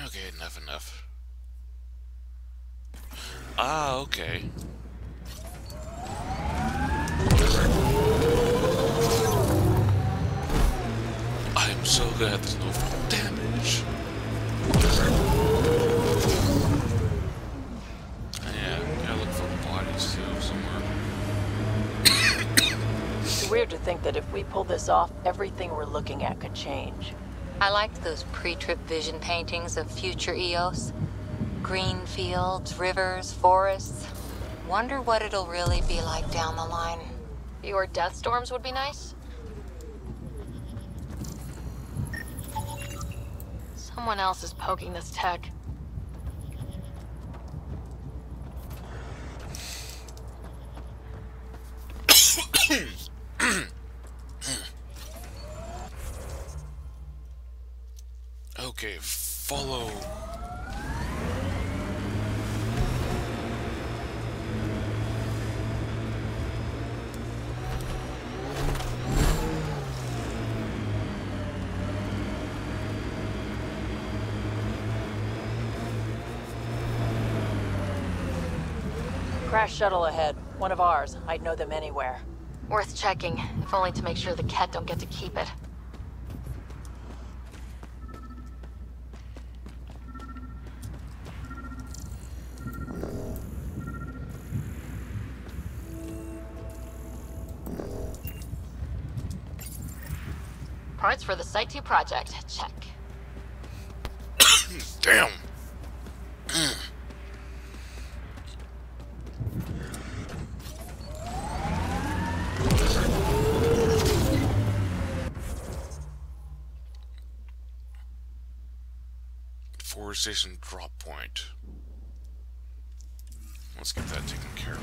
Okay, enough. Ah, okay. I'm so glad there's no fall damage. Yeah, gotta look for bodies too somewhere.
It's weird to think that if we pull this off, everything we're looking at could change.
I liked those pre-trip vision paintings of future Eos. Green fields, rivers, forests. Wonder what it'll really be like down the line.
Fewer death storms would be nice. Someone else is poking this tech.
Okay, follow.
Crash shuttle ahead. One of ours. I'd know them anywhere.
Worth checking, if only to make sure the Ket don't get to keep it. Parts for the Site 2 project. Check.
Damn. Forestation drop point. Let's get that taken care of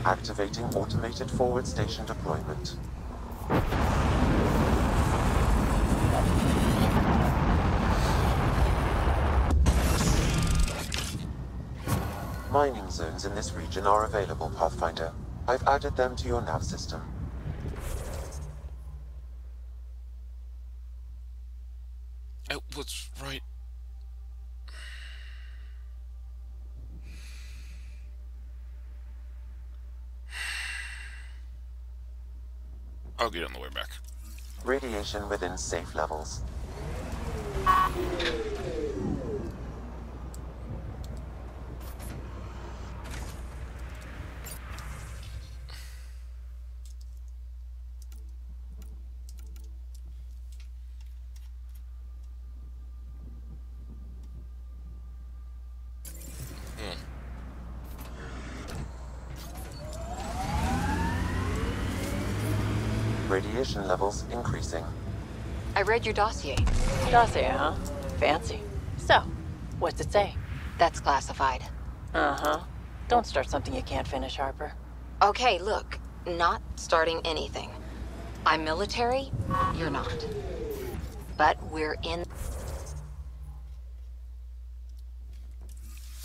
Activating automated forward station deployment. Mining zones in this region are available, Pathfinder. I've added them to your nav system.
I was right. I'll get on the way back.
Radiation within safe levels. Radiation levels increasing.
I read your dossier.
Dossier, huh? Fancy. So, what's it say?
That's classified.
Uh-huh. Don't start something you can't finish, Harper.
Okay, look. Not starting anything. I'm military, you're not. But we're in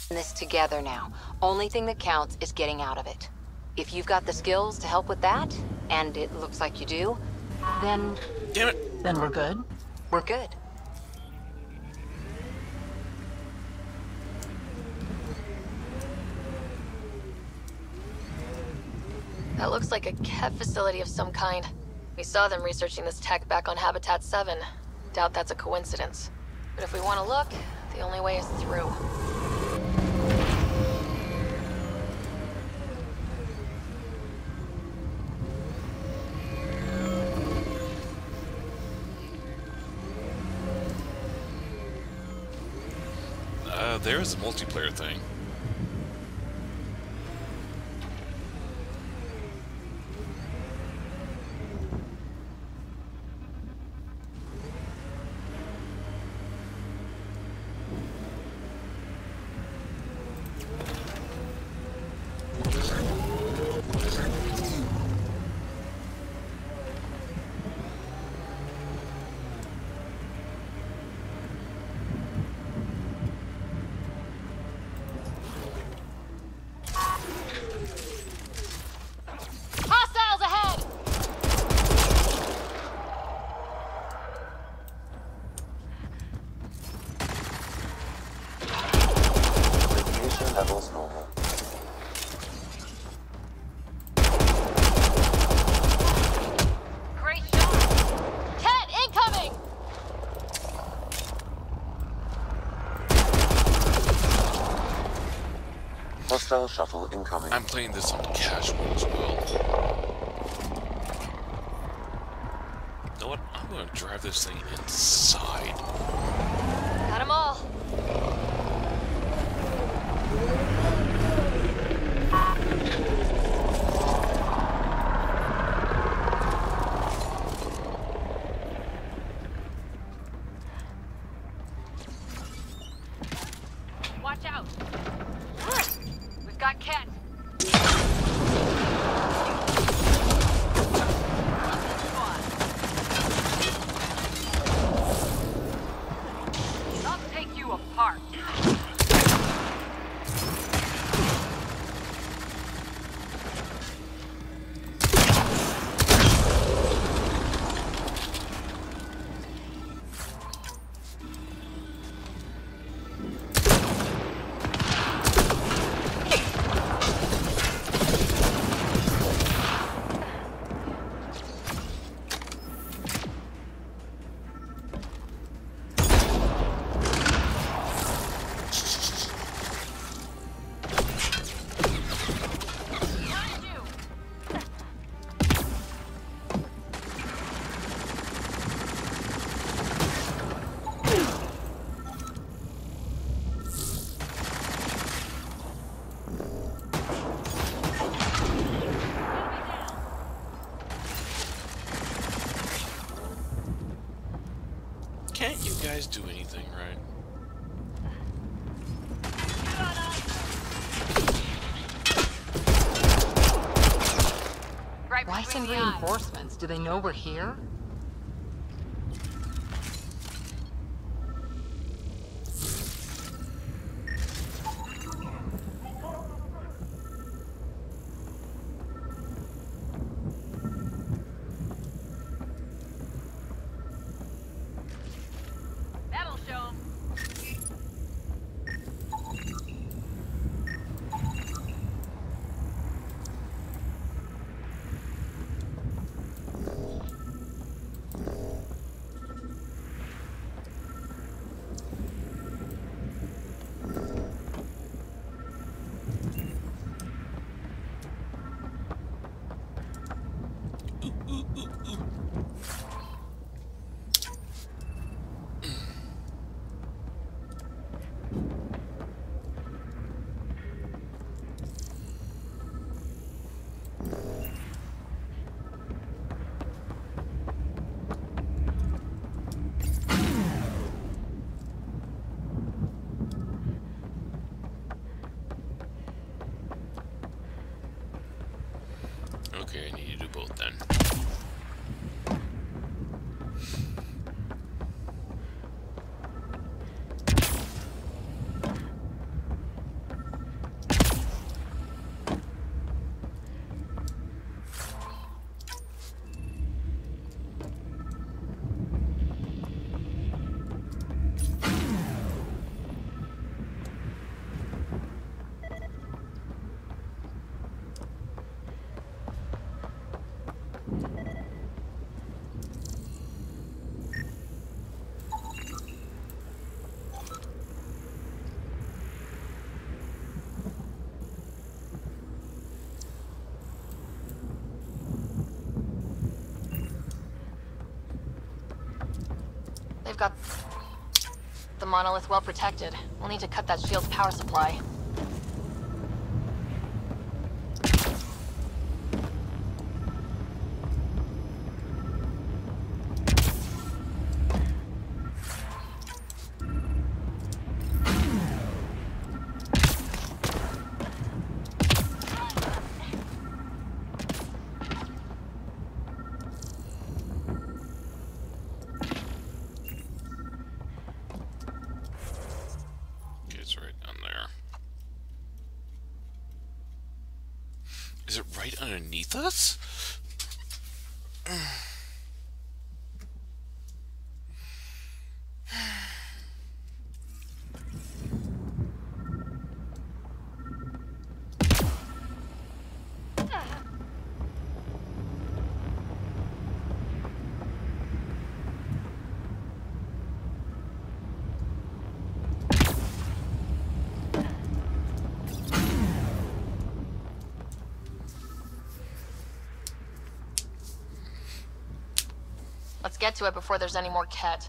this together now. Only thing that counts is getting out of it. If you've got the skills to help with that, and it looks like you do, then...
Damn it!
Then we're good?
We're good.
That looks like a Kev facility of some kind. We saw them researching this tech back on Habitat 7. Doubt that's a coincidence. But if we want to look, the only way is through.
There's a multiplayer thing.
Hostiles ahead!
Radiation levels normal.
Great shot! Cat incoming!
Hostile shuttle incoming.
I'm playing this on casual as well. You know what? I'm gonna drive this thing inside.
Got 'em all. Watch out! We've got Cat. I'll take you apart.
Can't you guys do anything right?
Why send reinforcements? Do they know we're here?
That'll show 'em. They've got the monolith well protected. We'll need to cut that shield's power supply.
Is it right underneath us?
Let's get to it before there's any more Ket.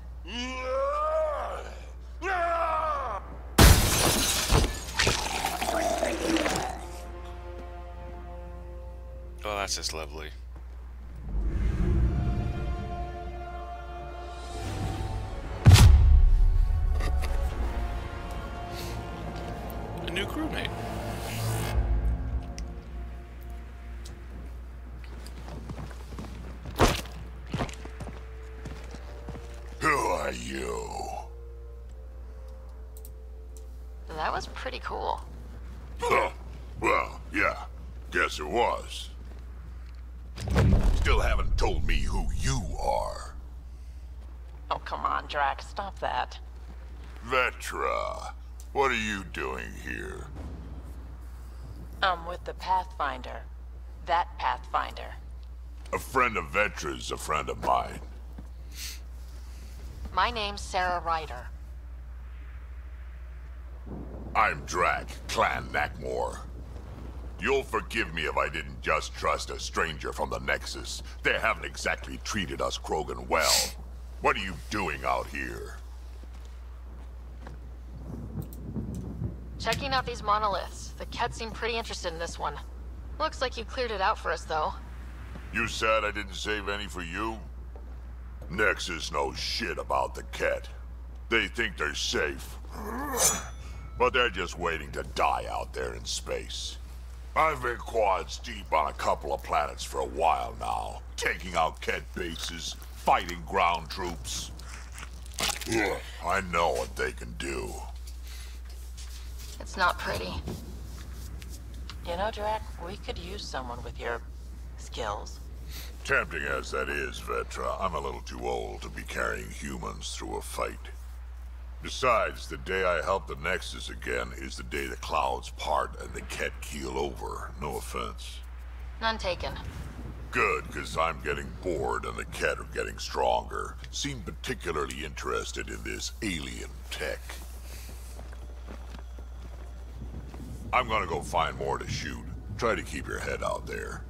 Oh, that's just lovely. A new crewmate.
Who are you?
That was pretty cool.
Huh. Well, yeah. Guess it was. Still haven't told me who you are.
Oh, come on, Drax. Stop that.
Vetra, what are you doing here?
I'm with the Pathfinder. That Pathfinder.
A friend of Vetra's a friend of mine.
My name's Sarah Ryder.
I'm Drac, Clan Nakmor. You'll forgive me if I didn't just trust a stranger from the Nexus. They haven't exactly treated us Krogan well. What are you doing out here?
Checking out these monoliths. The Ket seem pretty interested in this one. Looks like you cleared it out for us, though.
You said I didn't save any for you? Nexus knows shit about the Ket. They think they're safe. But they're just waiting to die out there in space. I've been quads deep on a couple of planets for a while now, taking out Ket bases, fighting ground troops. I know what they can do.
It's not pretty.
You know, Drac, we could use someone with your skills.
Tempting as that is, Vetra, I'm a little too old to be carrying humans through a fight. Besides, the day I help the Nexus again is the day the clouds part and the Ket keel over. No offense.
None taken.
Good, because I'm getting bored and the Ket are getting stronger. Seem particularly interested in this alien tech. I'm gonna go find more to shoot. Try to keep your head out there.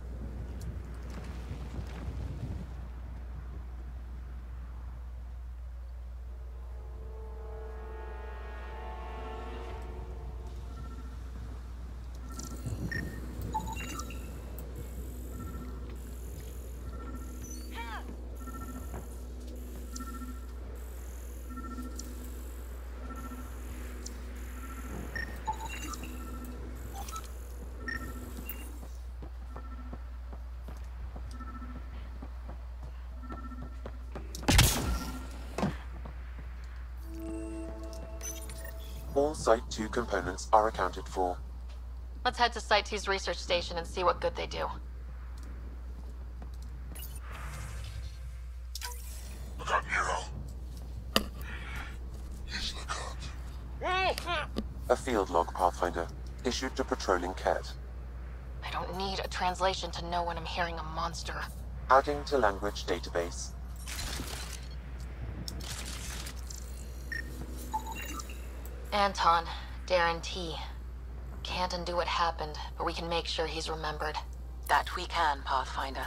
All Site 2 components are accounted for.
Let's head to Site 2's research station and see what good they do.
Look out, Nero. He's the cop.
A field log, Pathfinder, issued to patrolling Ket.
I don't need a translation to know when I'm hearing a monster.
Adding to language database.
Anton, Darren T. Can't undo what happened, but we can make sure he's remembered.
That we can, Pathfinder.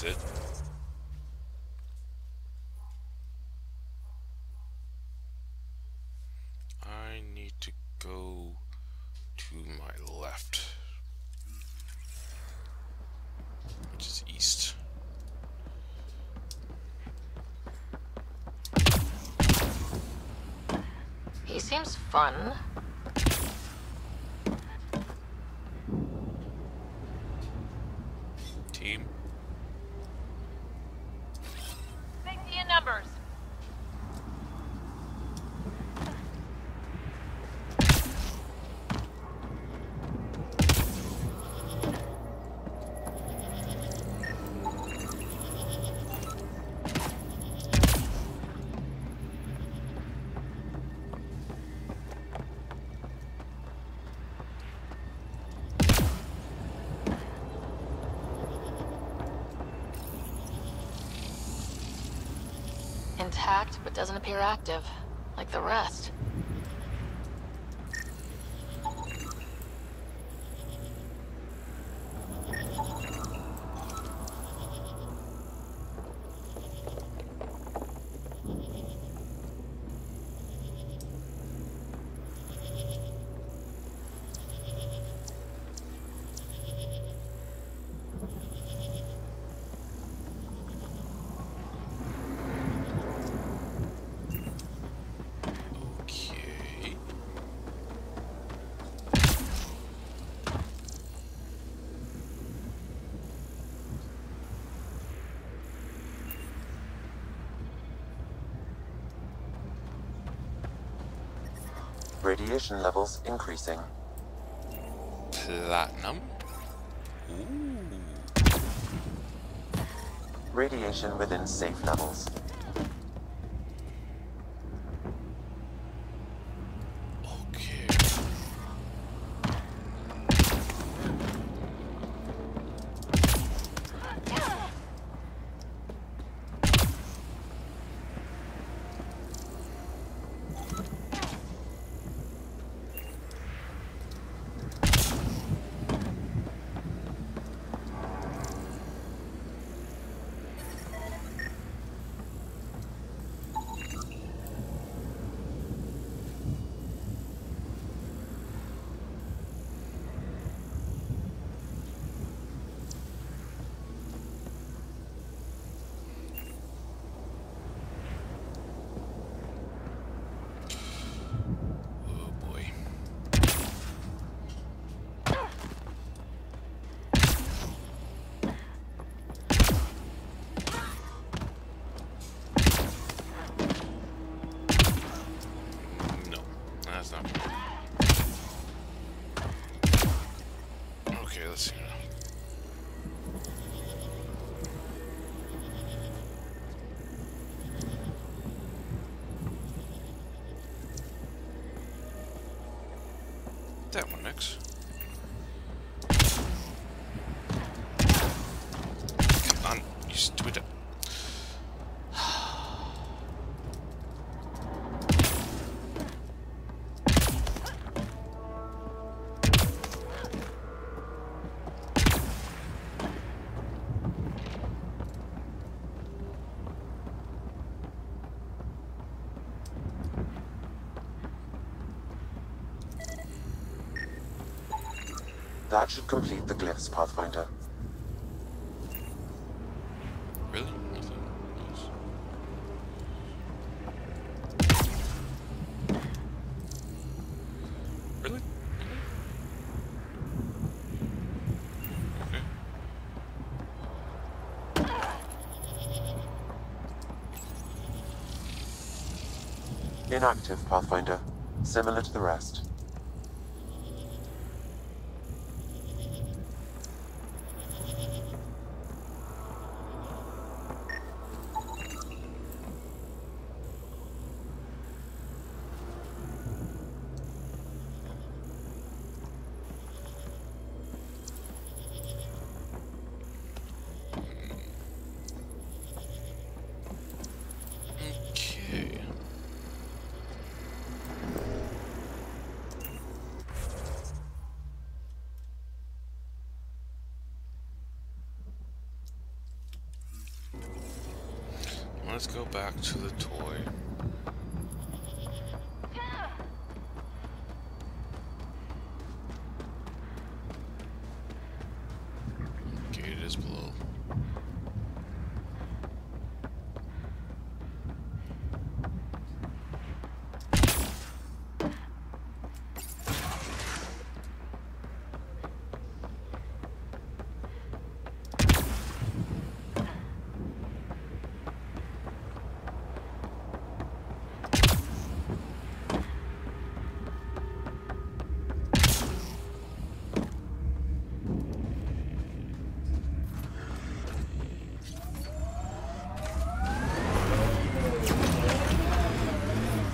That's it. I need to go to my left, which is east.
He seems fun.
Team.
60 in numbers.
Intact, but doesn't appear active, like the rest.
Okay.
Radiation levels increasing.
Platinum. Ooh.
Radiation within safe levels.
Okay. Oh boy. No, that's not good. Okay, let's see now. That one next. Come on, you stupid.
That should complete the glyphs, Pathfinder.
Really? Nothing else? Really? Okay.
Inactive, Pathfinder. Similar to the rest.
Okay. let's go back to the toy. Gate is below.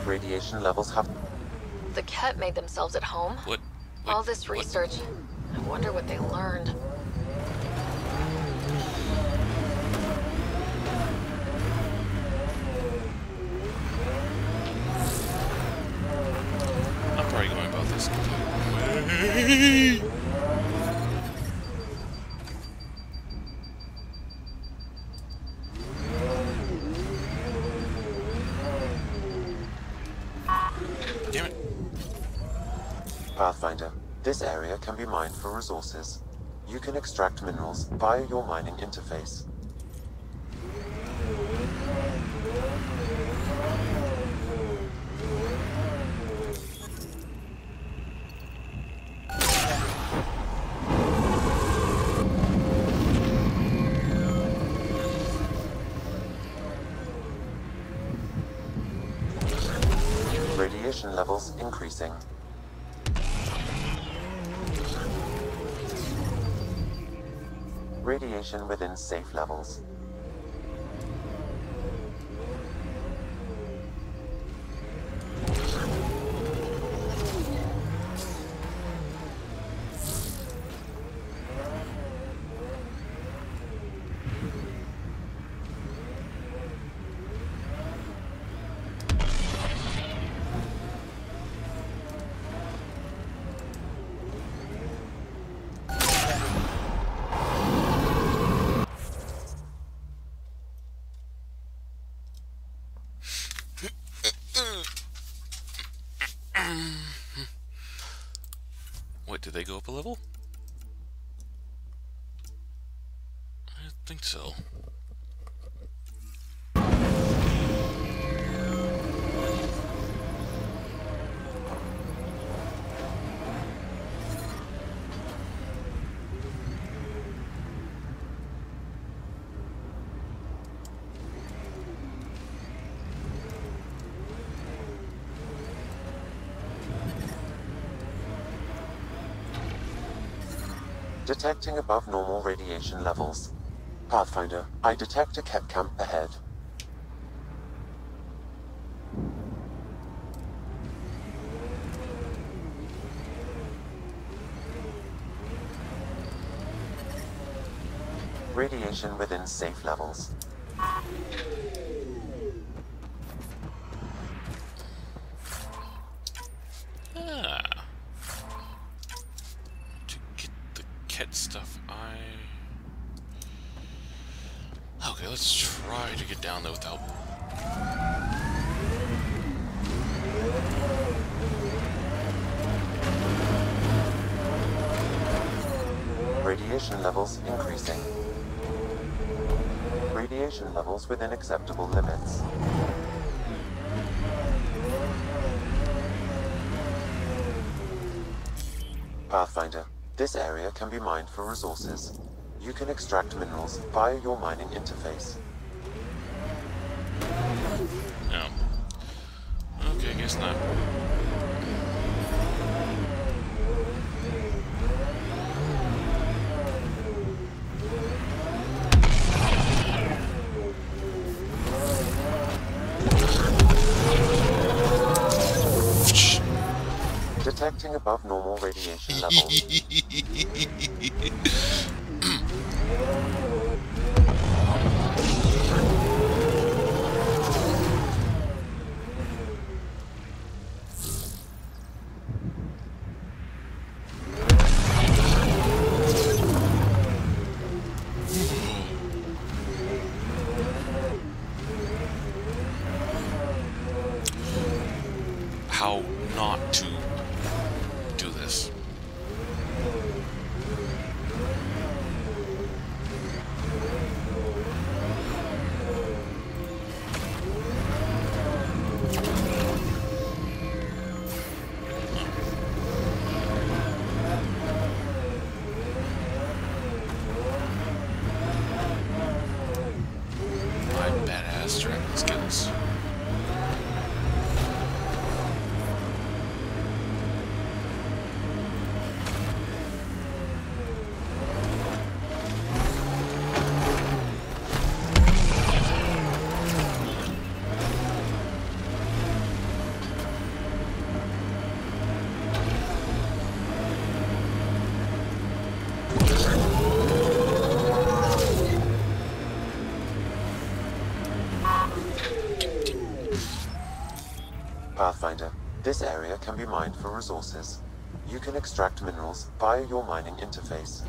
Radiation levels have...
The Ket made themselves at home?
What?
All this research. I wonder what they learned.
I'm probably going about this. Damn it.
Pathfinder, this area can be mined for resources. You can extract minerals via your mining interface. Radiation levels increasing. Radiation within safe levels.
Wait, did they go up a level? I don't think so.
Detecting above normal radiation levels. Pathfinder, I detect a Ket camp ahead. Radiation within safe levels.
Ah. To get the Ket stuff, Okay, let's try to get down there without...
Radiation levels increasing. Radiation levels within acceptable limits. Pathfinder, this area can be mined for resources. You can extract minerals via your mining interface.
No. Okay, guess not.
Detecting above normal radiation levels.
not to do this. My badass tracking skills.
Pathfinder, this area can be mined for resources. You can extract minerals via your mining interface.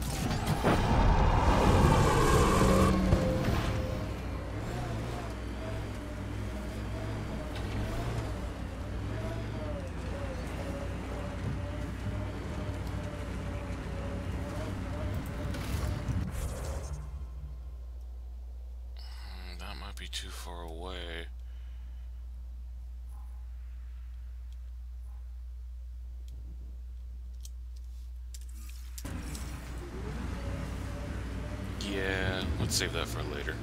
That might be too far away. Yeah, let's save that for later.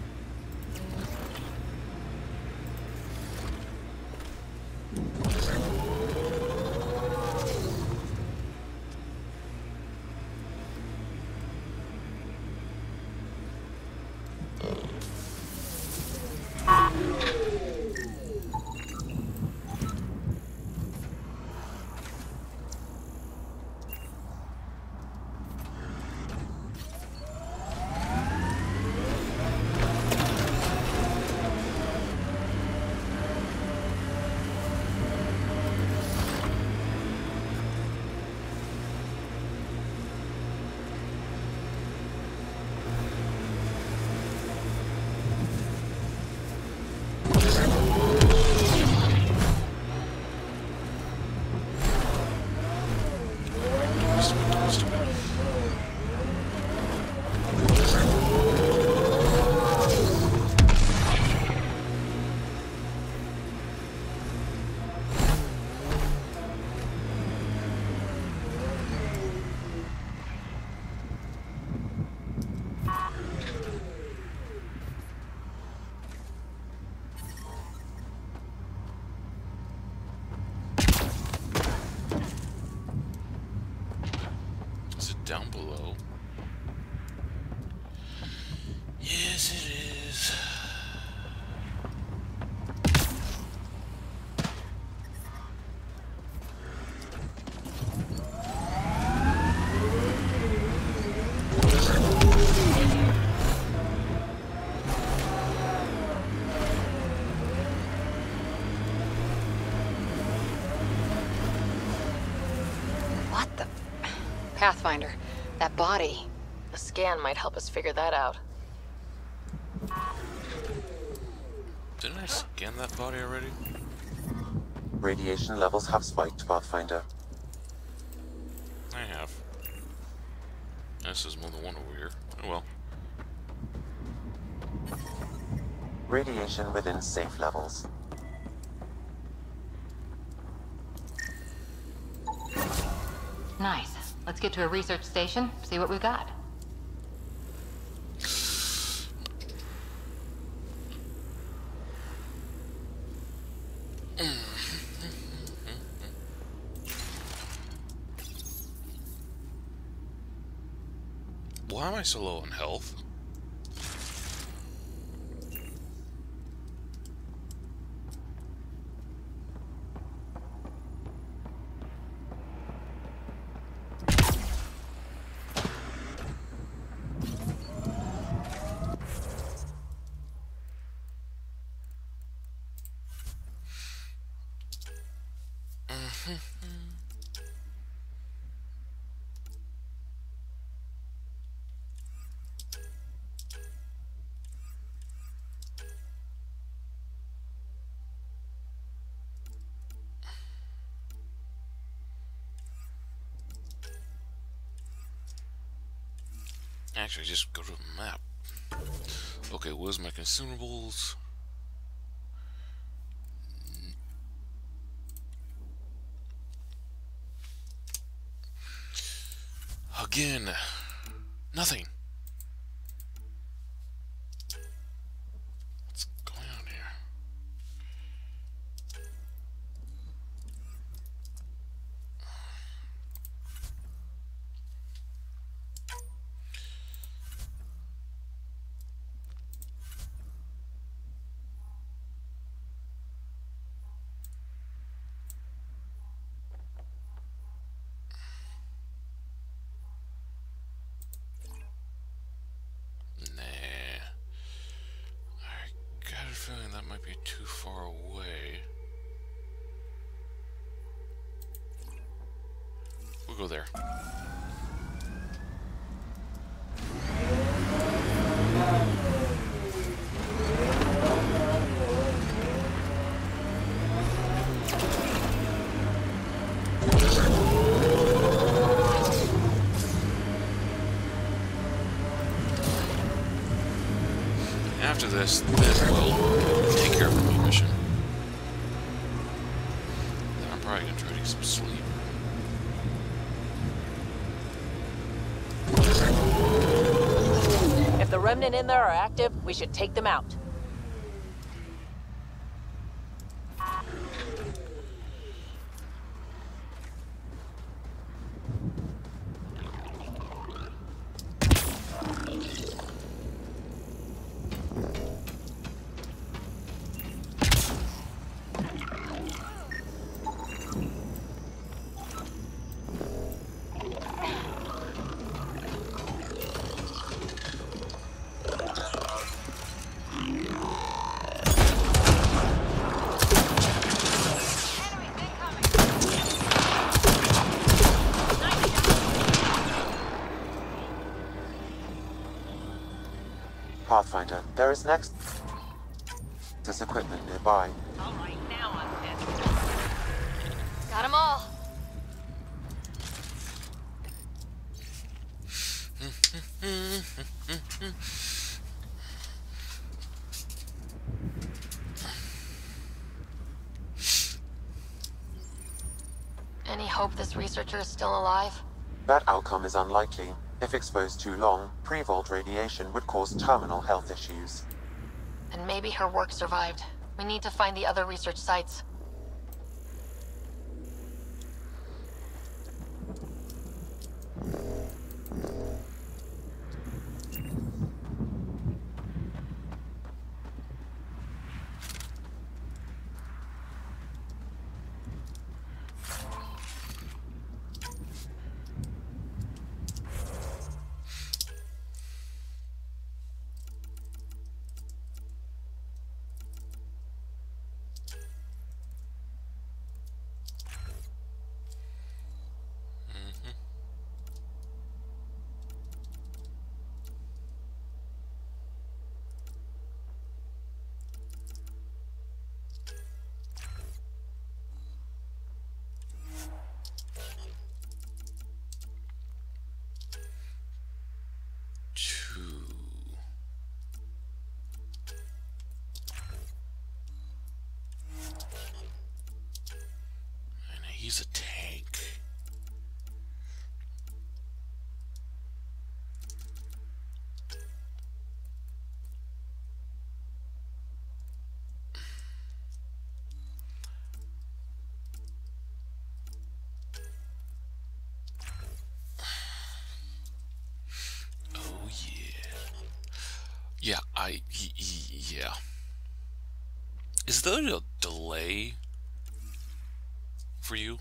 Is it down below? Yes, it is.
What the?
Pathfinder, that body. A scan might help us figure that out.
Didn't I scan that body already?
Radiation levels have spiked, Pathfinder.
I have. This is more than one over here. Oh well.
Radiation within safe levels.
Nice. Let's get to a research station, see what we've got.
Why am I so low on health? Actually, just go to the map. Okay, where's my consumables? Again, nothing. What's going on here? I got a feeling that might be too far away. We'll go there. After this, then we'll take care of the main mission. Then I'm probably gonna try to get some sleep.
If the remnant in there are active, we should take them out.
Pathfinder, there is next this equipment nearby.
Alright, now I'm pissed.
Got them all. Any hope this researcher is still alive?
That outcome is unlikely. If exposed too long, pre-vault radiation would cause terminal health issues.
And maybe her work survived. We need to find the other research sites.
He's a tank. Oh yeah. Yeah. Is there a delay for you?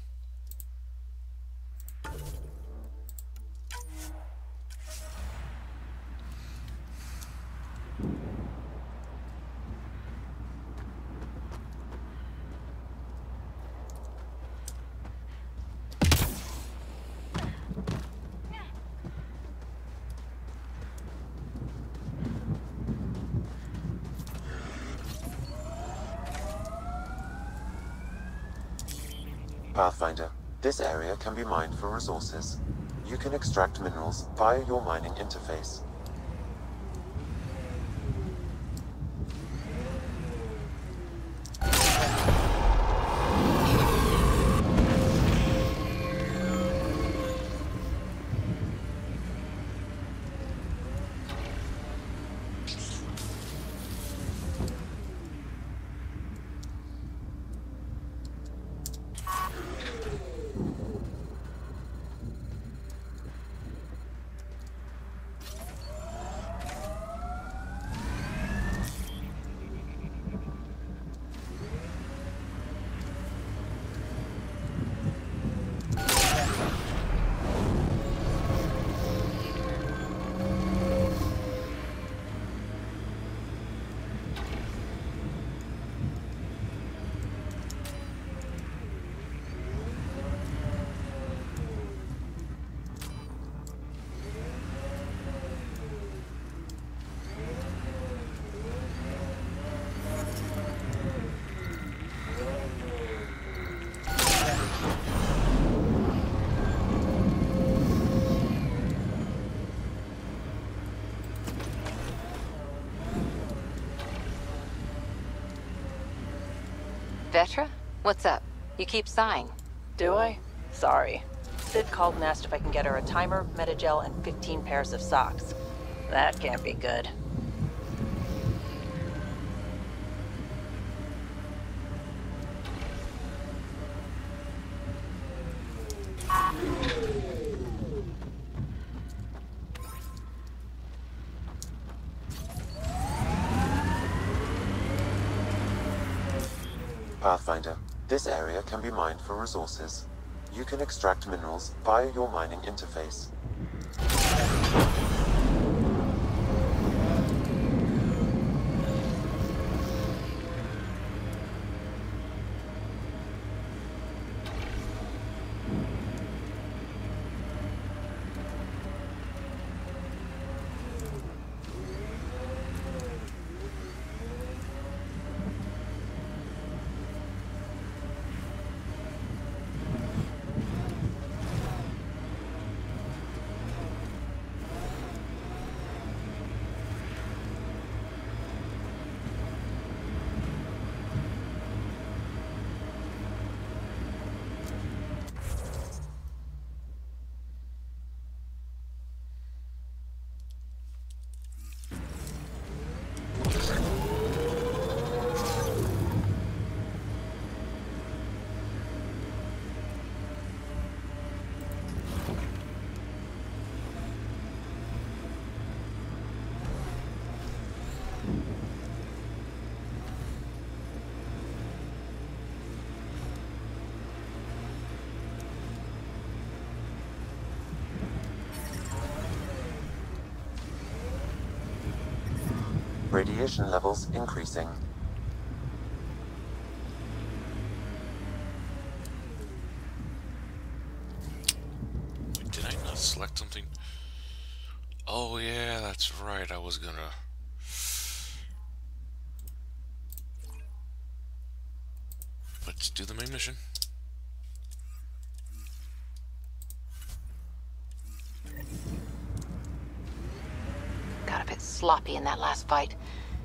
Pathfinder, this area can be mined for resources. You can extract minerals via your mining interface.
Vetra? What's up? You keep sighing.
Do I? Sorry. Sid called and asked if I can get her a timer, metagel, and 15 pairs of socks. That can't be good.
Pathfinder, this area can be mined for resources. You can extract minerals via your mining interface. Radiation levels increasing.
Did I not select something? Oh yeah, that's right, I was gonna... Let's do the main mission.
Got a bit sloppy in that last fight.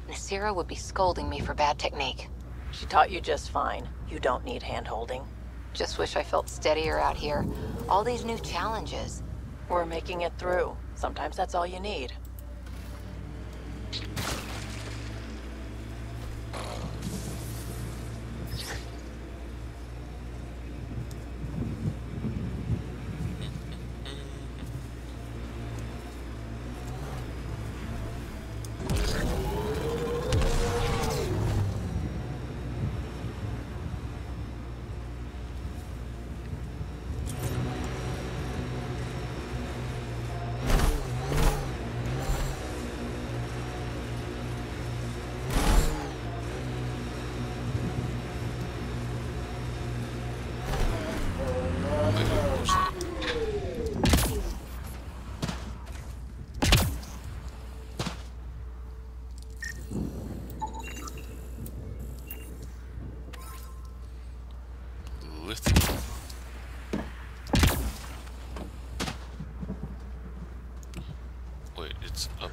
Nasira would be scolding me for bad technique.
She taught you just fine. You don't need hand-holding.
Just wish I felt steadier out here. All these new challenges.
We're making it through. Sometimes that's all you need.
It's up.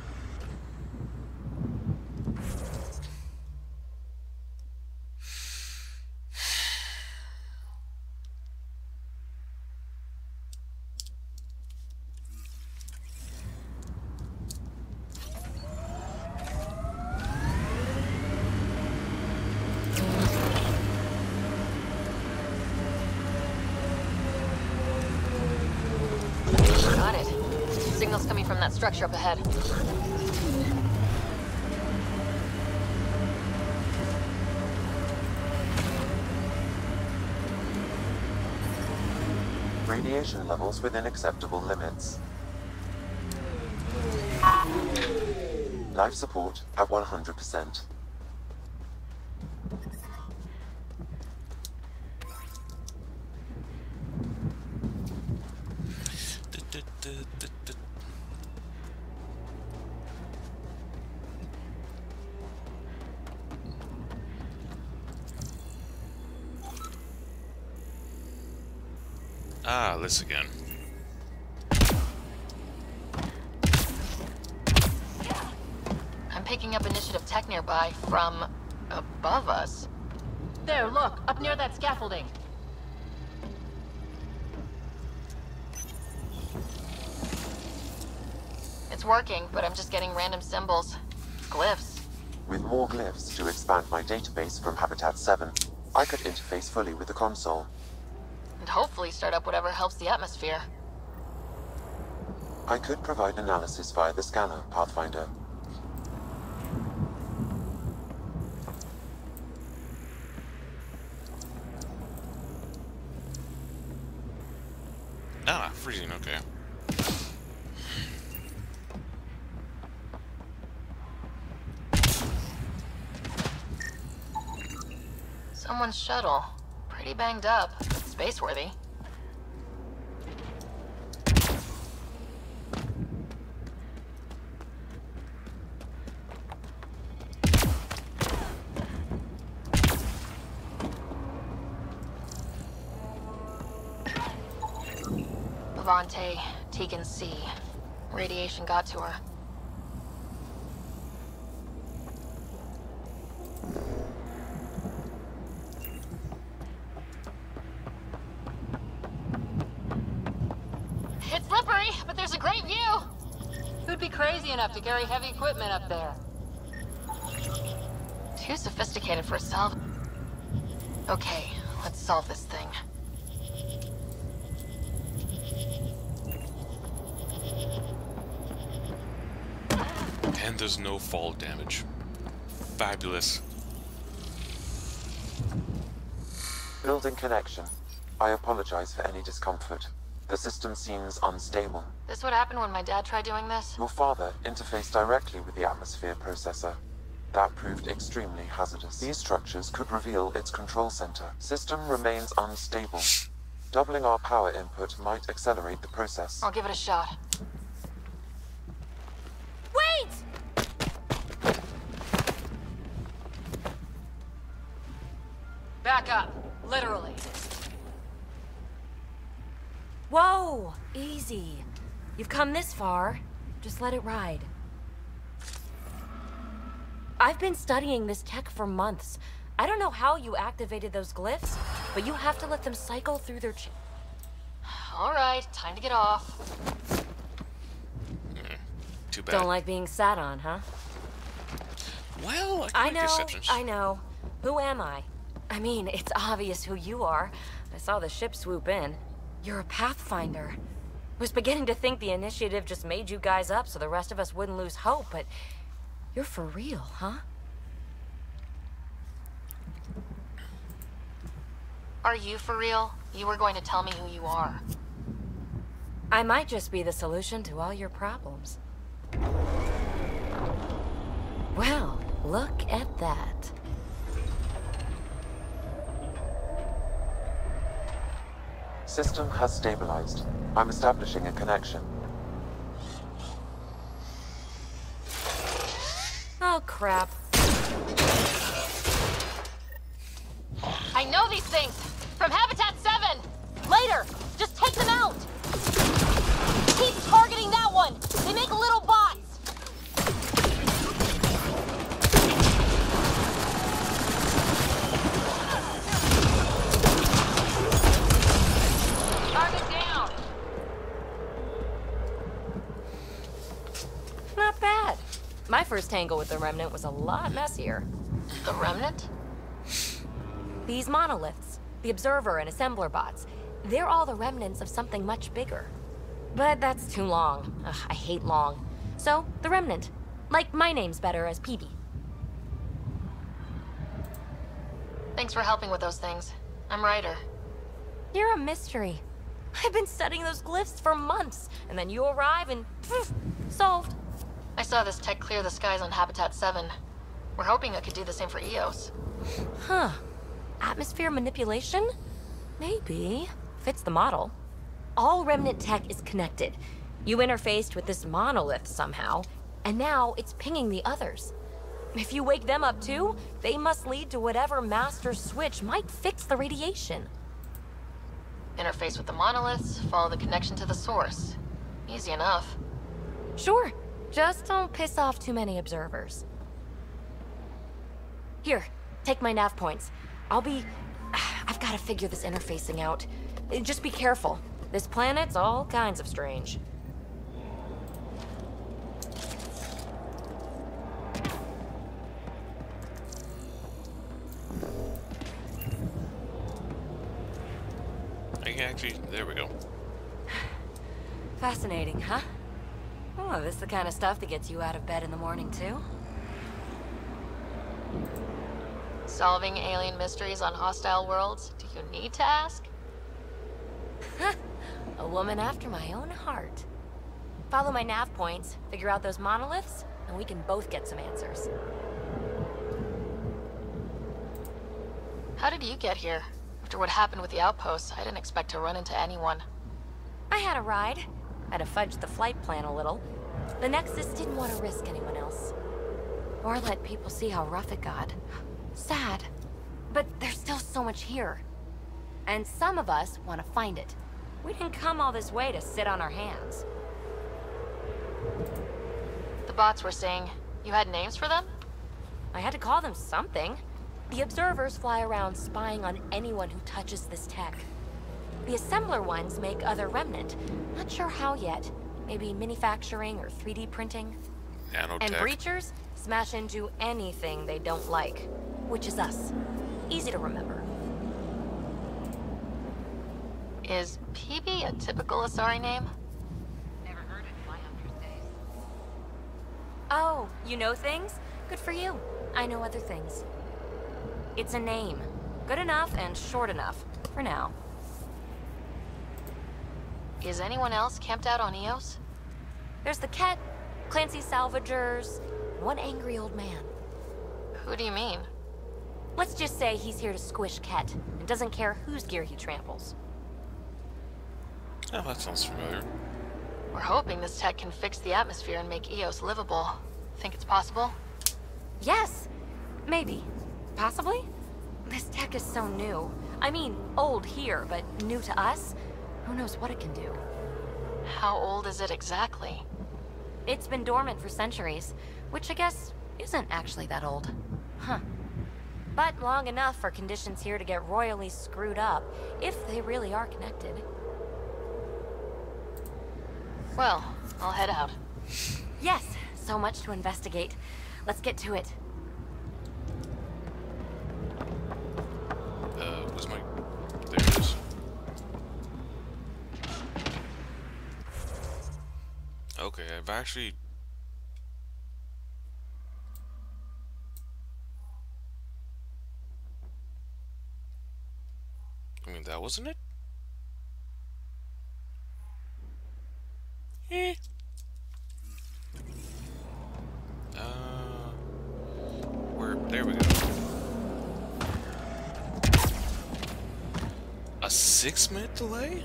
Got it. Signal's coming from that structure up ahead.
Radiation levels within acceptable limits. Life support at 100%.
Ah, this again.
I'm picking up initiative tech nearby from above us. There, look, up near that scaffolding. It's working, but I'm just getting random symbols. Glyphs.
With more glyphs to expand my database from Habitat 7, I could interface fully with the console.
And hopefully start up whatever helps the atmosphere.
I could provide analysis via the scanner, Pathfinder.
Ah, freezing, okay.
Someone's shuttle. Pretty banged up. Space-worthy. Levante, Tegan C. Radiation got to her. It's slippery, but there's a great view! Who'd be crazy enough to carry heavy equipment up there? Too sophisticated for a salvage. Okay, let's solve this thing.
And there's no fall damage. Fabulous.
Building connection. I apologize for any discomfort. The system seems unstable.
This would happen when my dad tried doing this?
Your father interfaced directly with the atmosphere processor. That proved extremely hazardous. These structures could reveal its control center. System remains unstable. Doubling our power input might accelerate the process.
I'll give it a shot.
Wait!
Back up. Literally.
Whoa! Easy. You've come this far. Just let it ride. I've been studying this tech for months. I don't know how you activated those glyphs, but you have to let them cycle through their
All right, time to get off.
Too bad.
Don't like being sat on, huh?
Well,
I know, I know. Who am I? I mean, it's obvious who you are. I saw the ship swoop in. You're a Pathfinder. Was beginning to think the initiative just made you guys up so the rest of us wouldn't lose hope, but you're for real, huh?
Are you for real? You were going to tell me who you are.
I might just be the solution to all your problems. Well, look at that.
System has stabilized. I'm establishing a connection.
Oh, crap.
I know these things! From Habitat 7! Later! Just take them out! Keep targeting that one! They make little bots!
My first tangle with the Remnant was a lot messier.
The Remnant?
These monoliths, the Observer and Assembler bots, they're all the remnants of something much bigger. But that's too long. Ugh, I hate long. So, the Remnant. Like, my name's better as PB.
Thanks for helping with those things. I'm Ryder.
You're a mystery. I've been studying those glyphs for months, and then you arrive and poof, solved.
I saw this tech clear the skies on Habitat 7. We're hoping it could do the same for EOS.
Huh. Atmosphere manipulation? Maybe. Fits the model. All Remnant tech is connected. You interfaced with this monolith somehow, and now it's pinging the others. If you wake them up too, they must lead to whatever master switch might fix the radiation.
Interface with the monoliths, follow the connection to the source. Easy enough.
Sure. Just don't piss off too many observers. Here, take my nav points. I've got to figure this interfacing out. Just be careful. This planet's all kinds of strange.
Actually, there we go.
Fascinating, huh? Oh, this is the kind of stuff that gets you out of bed in the morning, too?
Solving alien mysteries on hostile worlds? Do you need to ask?
A woman after my own heart. Follow my nav points, figure out those monoliths, and we can both get some answers.
How did you get here? After what happened with the outposts, I didn't expect to run into anyone.
I had a ride. Had to fudge the flight plan a little. The Nexus didn't want to risk anyone else. Or let people see how rough it got. Sad. But there's still so much here. And some of us want to find it. We didn't come all this way to sit on our hands.
The bots were saying you had names for them?
I had to call them something. The observers fly around spying on anyone who touches this tech. The assembler ones make other Remnant. Not sure how yet. Maybe manufacturing or 3D printing.
Nanotech.
And breachers smash into anything they don't like. Which is us. Easy to remember.
Is PB a typical Asari name?
Never heard it in my 100 days.
Oh, you know things? Good for you. I know other things. It's a name. Good enough and short enough. For now.
Is anyone else camped out on EOS?
There's the Ket, Clancy Salvagers, one angry old man.
Who do you mean?
Let's just say he's here to squish Ket, and doesn't care whose gear he tramples.
Oh, that sounds familiar.
We're hoping this tech can fix the atmosphere and make EOS livable. Think it's possible?
Yes! Maybe. Possibly? This tech is so new. I mean, old here, but new to us? Who knows what it can do?
How old is it exactly?
It's been dormant for centuries, which I guess isn't actually that old. Huh. But long enough for conditions here to get royally screwed up, if they really are connected.
Well, I'll head out.
Yes, so much to investigate. Let's get to it.
Was my... There it is. Okay, I've actually... I mean, that wasn't it? Eh. There we go. A 6-minute delay?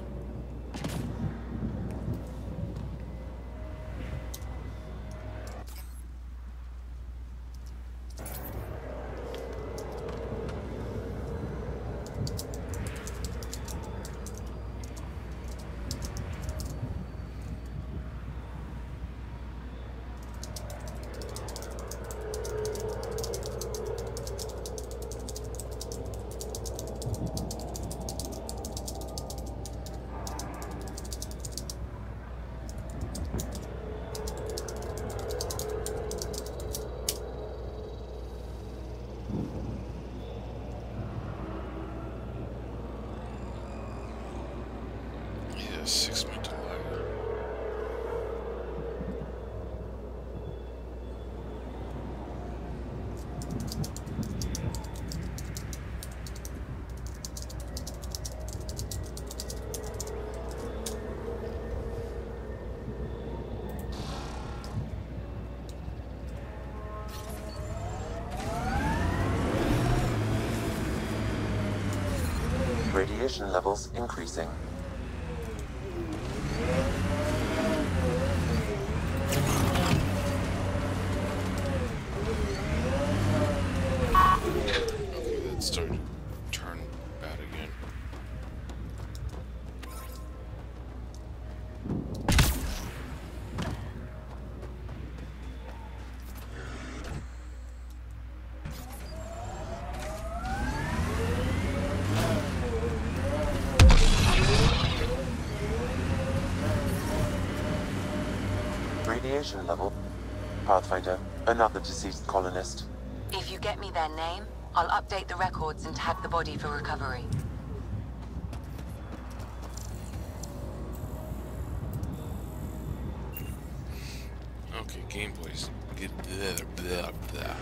radiation levels increasing.
It's starting to turn bad again.
Radiation level. Pathfinder, another deceased colonist.
If you get me their name, I'll update the records and tag the body for recovery.
Okay, Game Boys. Get blah, blah, blah.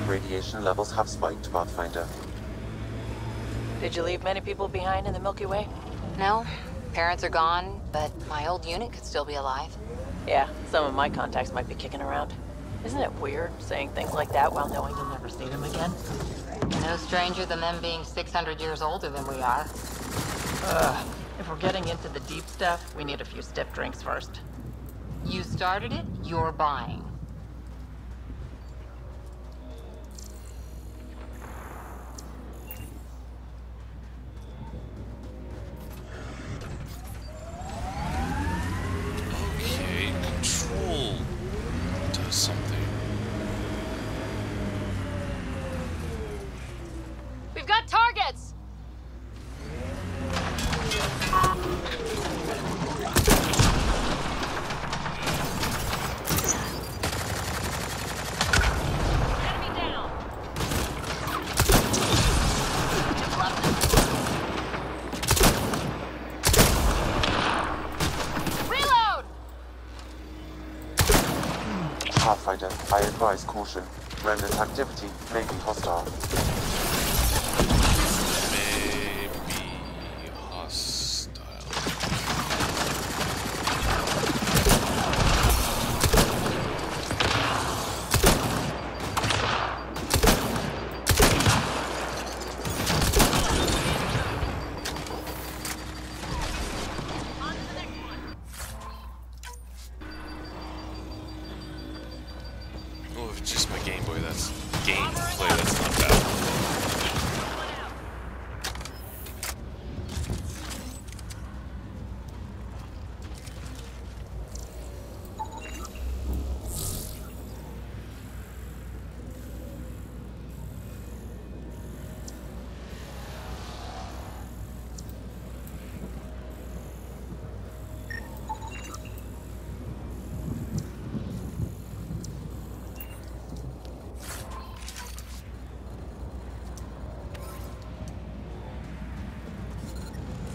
Radiation levels have spiked, Pathfinder.
Did you leave many people behind in the Milky Way?
No, parents are gone, but my old unit could still be alive.
Yeah, some of my contacts might be kicking around. Isn't it weird saying things like that while knowing you'll never see them again?
No stranger than them being 600 years older than we are.
If we're getting into the deep stuff, we need a few stiff drinks first.
You started it, you're buying.
Okay, control does something.
We've got targets! Enemy down! Reload!
Pathfinder, I advise caution. Remnant activity may be hostile.
Maybe hostile. Oh, if it's just my Game Boy, that's gameplay, that's not bad.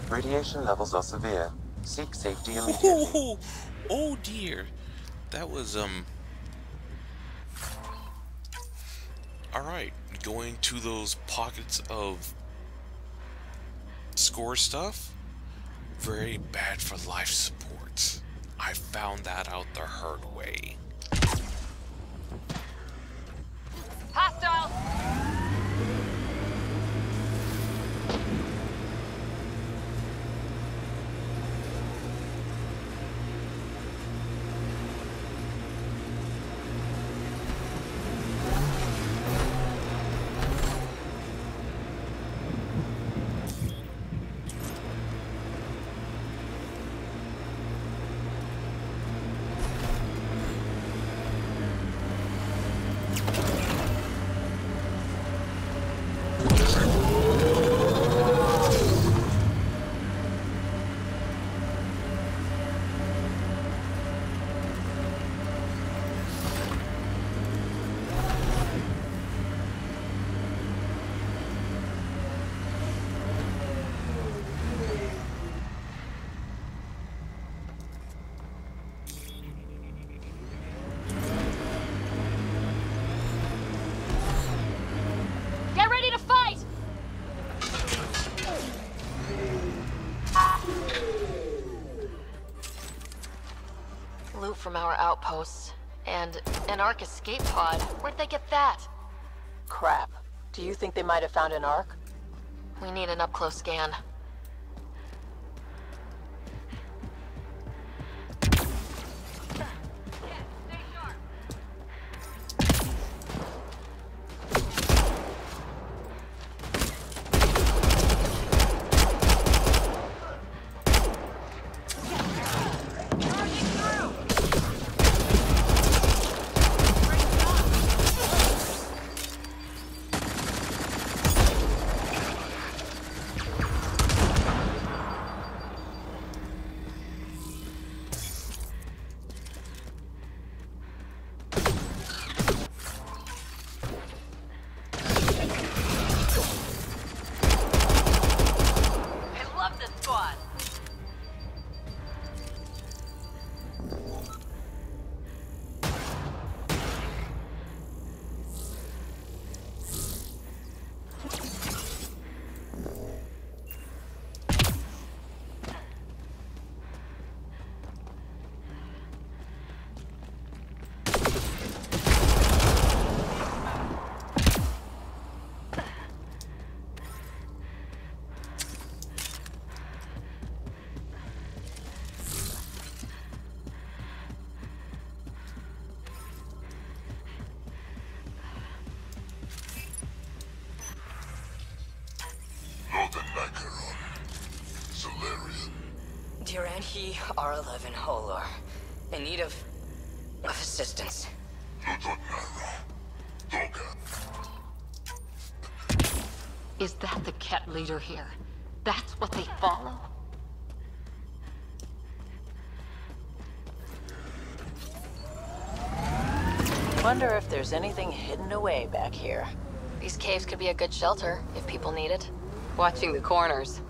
Radiation levels are severe. Seek safety immediately.
Oh dear. That was, Alright, going to those pockets of score stuff, very bad for life support. I found that out the hard way.
Hostile! Get ready to fight! Loot from our outposts. And an Ark escape pod. Where'd they get that?
Crap. Do you think they might have found an Ark?
We need an up-close scan.
Duran, he R11 Holor. In need of assistance.
Is that the Ket leader here? That's what they follow?
Wonder if there's anything hidden away back here.
These caves could be a good shelter, if people need it.
Watching the corners.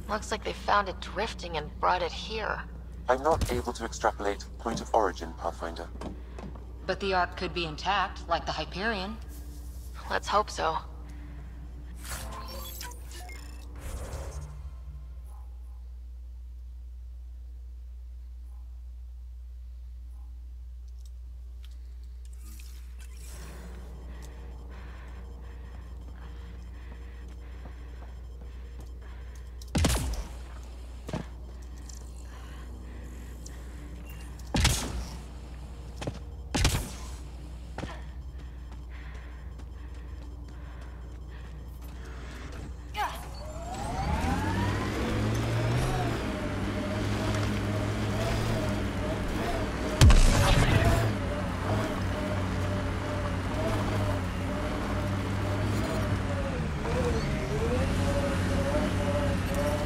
Looks like they found it drifting and brought it here.
I'm not able to extrapolate point of origin, Pathfinder.
But the Ark could be intact, like the Hyperion.
Let's hope so.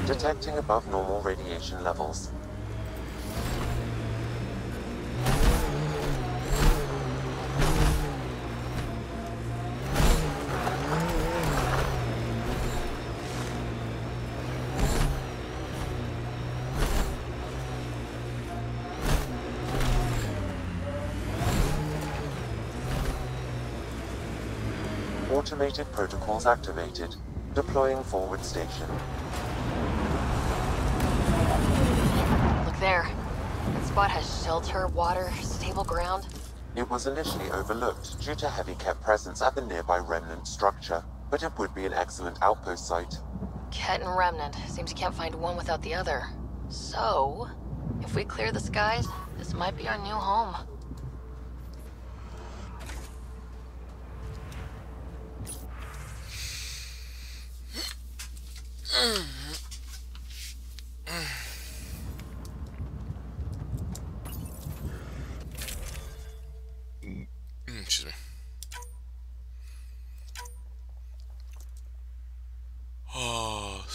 Detecting above normal radiation levels. Automated protocols activated. Deploying forward station.
Look there. That spot has shelter, water, stable ground.
It was initially overlooked due to heavy Ket presence at the nearby remnant structure, but it would be an excellent outpost site.
Ket and Remnant. Seems you can't find one without the other. So, if we clear the skies, this might be our new home.
Excuse me. Oh.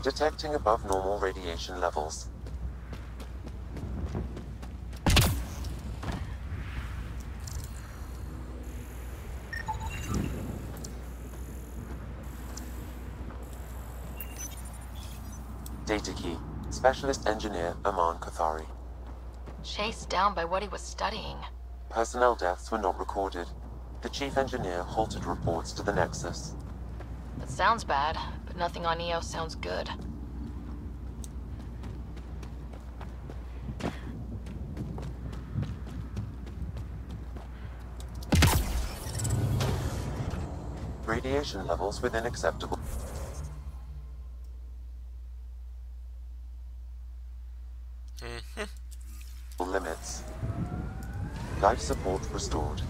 Detecting above normal radiation levels. Data key. Specialist Engineer Aman Kathari.
Chased down by what he was studying.
Personnel deaths were not recorded. The Chief Engineer halted reports to the Nexus.
That sounds bad, but nothing on EOS sounds good.
Radiation levels within acceptable limits. Life support restored.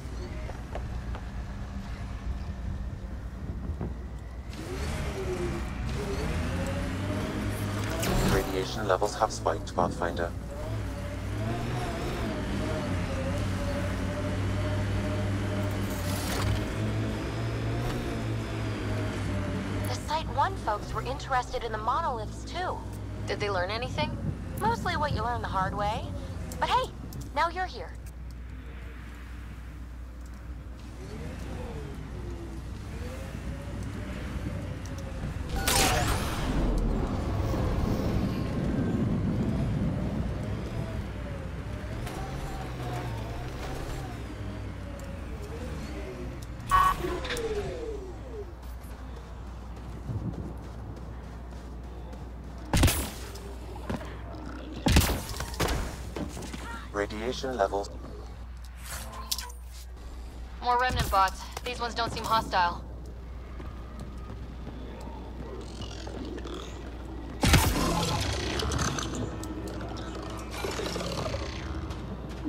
Radiation levels have spiked, Pathfinder.
The Site 1 folks were interested in the monoliths, too.
Did they learn anything?
Mostly what you learn the hard way. But hey, now you're here.
Radiation levels.
More remnant bots. These ones don't seem hostile.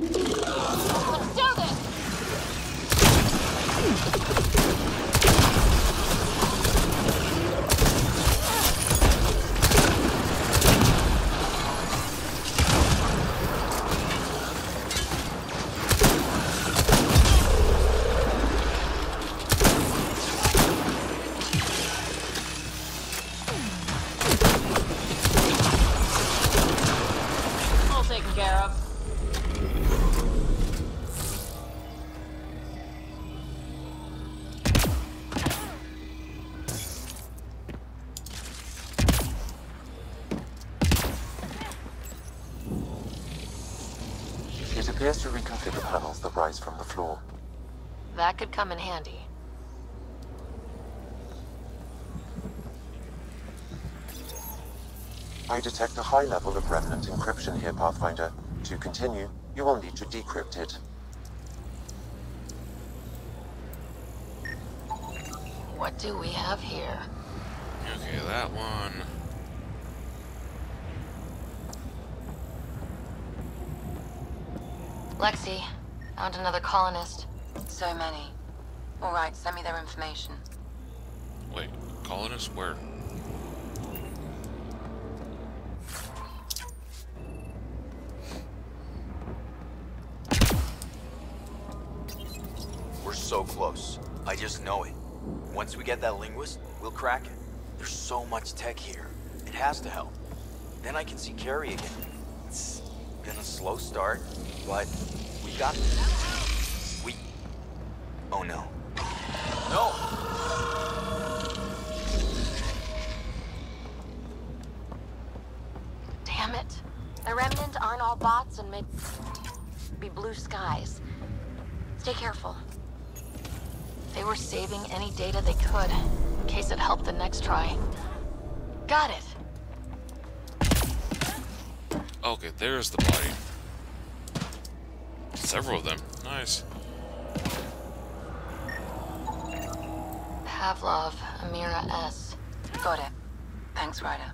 Let's do this!
All taken care of.
It appears to reconfigure panels that rise from the floor.
That could come in handy.
I detect a high level of remnant encryption here, Pathfinder. To continue, you will need to decrypt it.
What do we have here?
Okay, that one.
Lexi, found another colonist.
So many. All right, send me their information.
Wait, colonist? Where?
We're so close. I just know it. Once we get that linguist, we'll crack it. There's so much tech here. It has to help. Then I can see Carrie again. It's been a slow start, but we got this. We... Oh no. No!
Damn it. The remnant aren't all bots and maybe be blue skies. Stay careful.
They were saving any data they could, in case it helped the next try. Got it!
Okay, there's the body. Several of them. Nice.
Pavlov, Amira S.
Got it. Thanks, Ryder.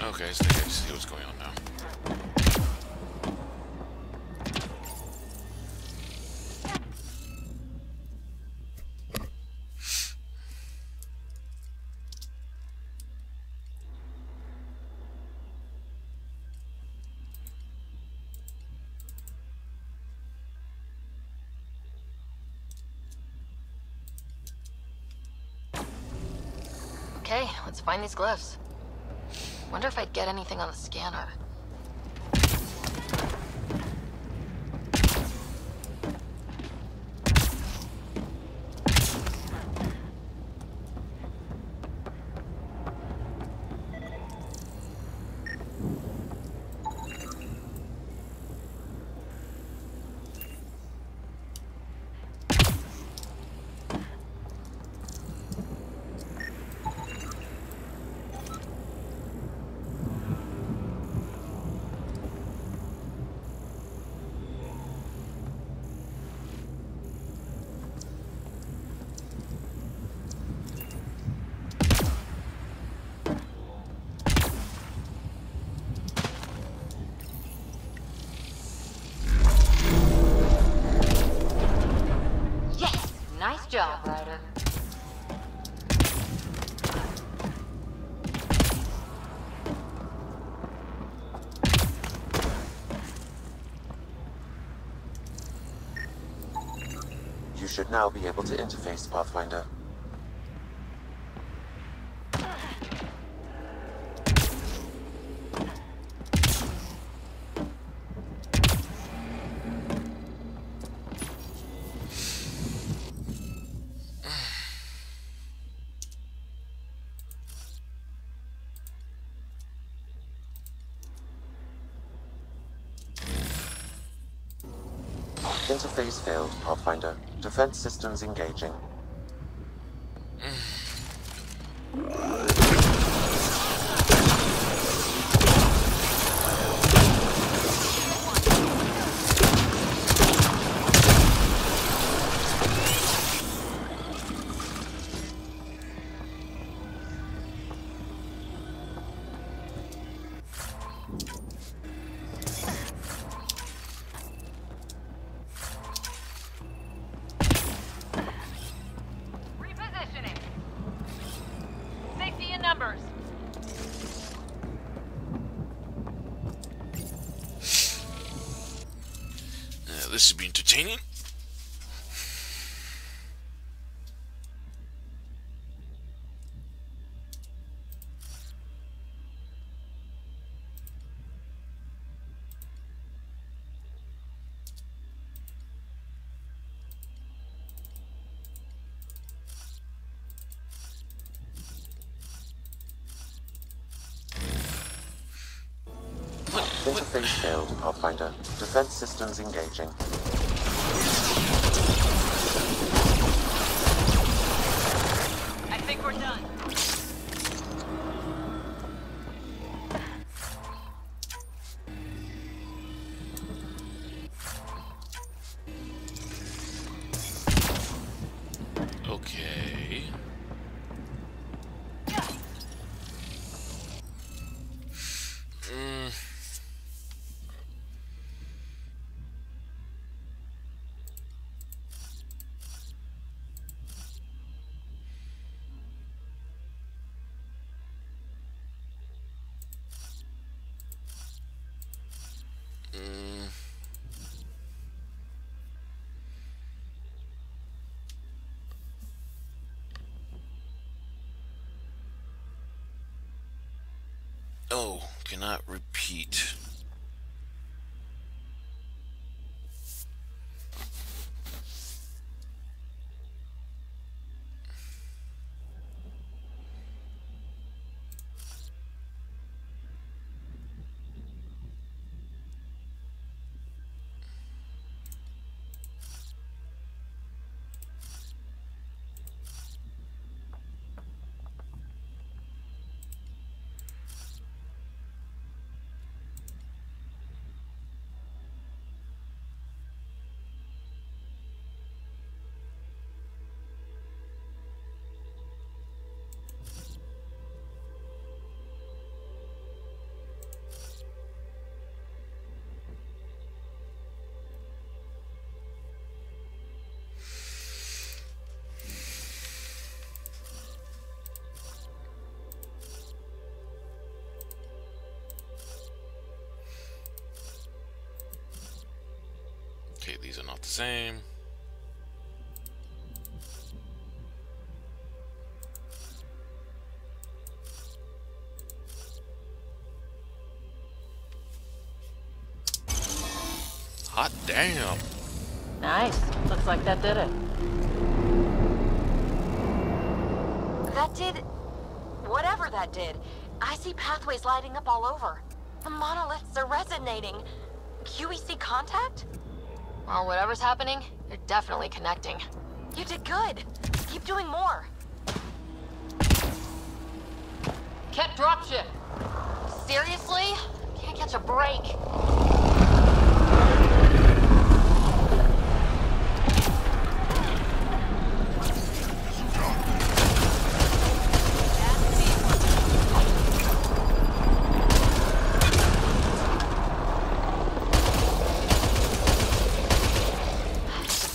Okay, so I can see what's going on now.
Okay, let's find these glyphs. Wonder if I'd get anything on the scanner.
Nice job, Ryder.
You should now be able to interface, Pathfinder. Interface failed, Pathfinder. Defense systems engaging.
Repositioning. Safety in numbers.
This should be entertaining.
Interface failed, Pathfinder. Defense systems engaging.
I think we're done.
Okay. Oh, cannot repeat. Okay, these are not the same. Hot damn.
Nice. Looks like that did it.
That did... whatever that did. I see pathways lighting up all over. The monoliths are resonating. QEC contact?
Well, whatever's happening, you're definitely connecting.
You did good. Keep doing more.
Ket dropship! Seriously? Can't catch a break.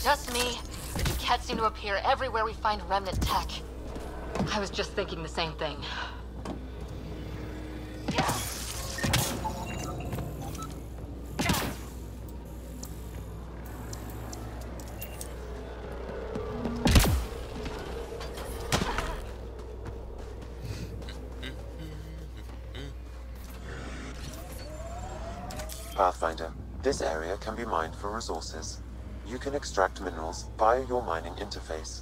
Just me, or do Ket seem to appear everywhere we find remnant tech? I was just thinking the same thing.
Pathfinder, this area can be mined for resources. You can extract minerals via your mining interface.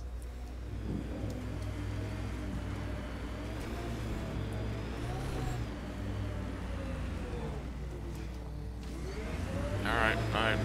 Alright, fine.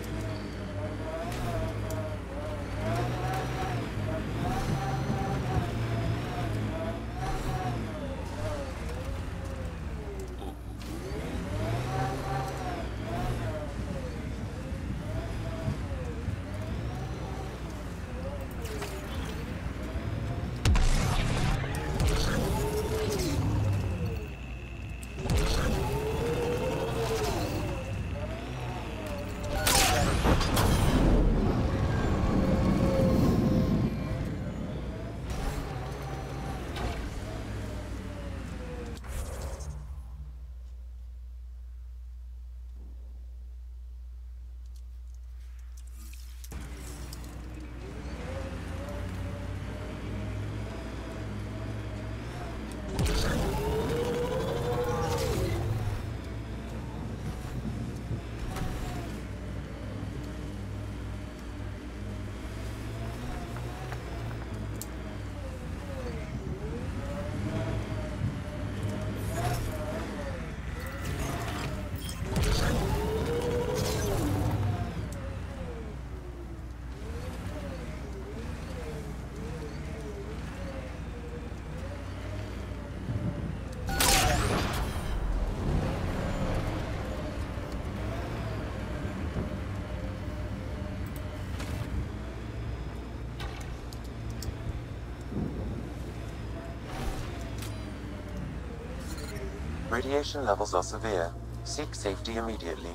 Radiation levels are severe. Seek safety immediately.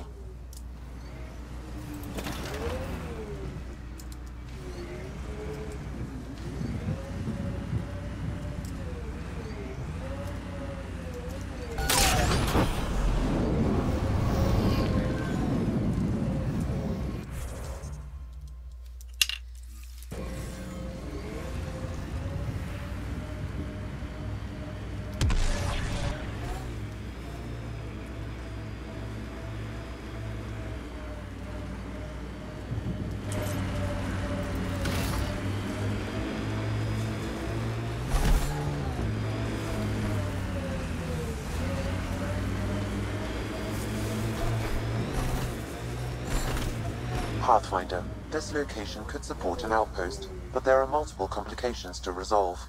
Pathfinder, this location could support an outpost, but there are multiple complications to resolve.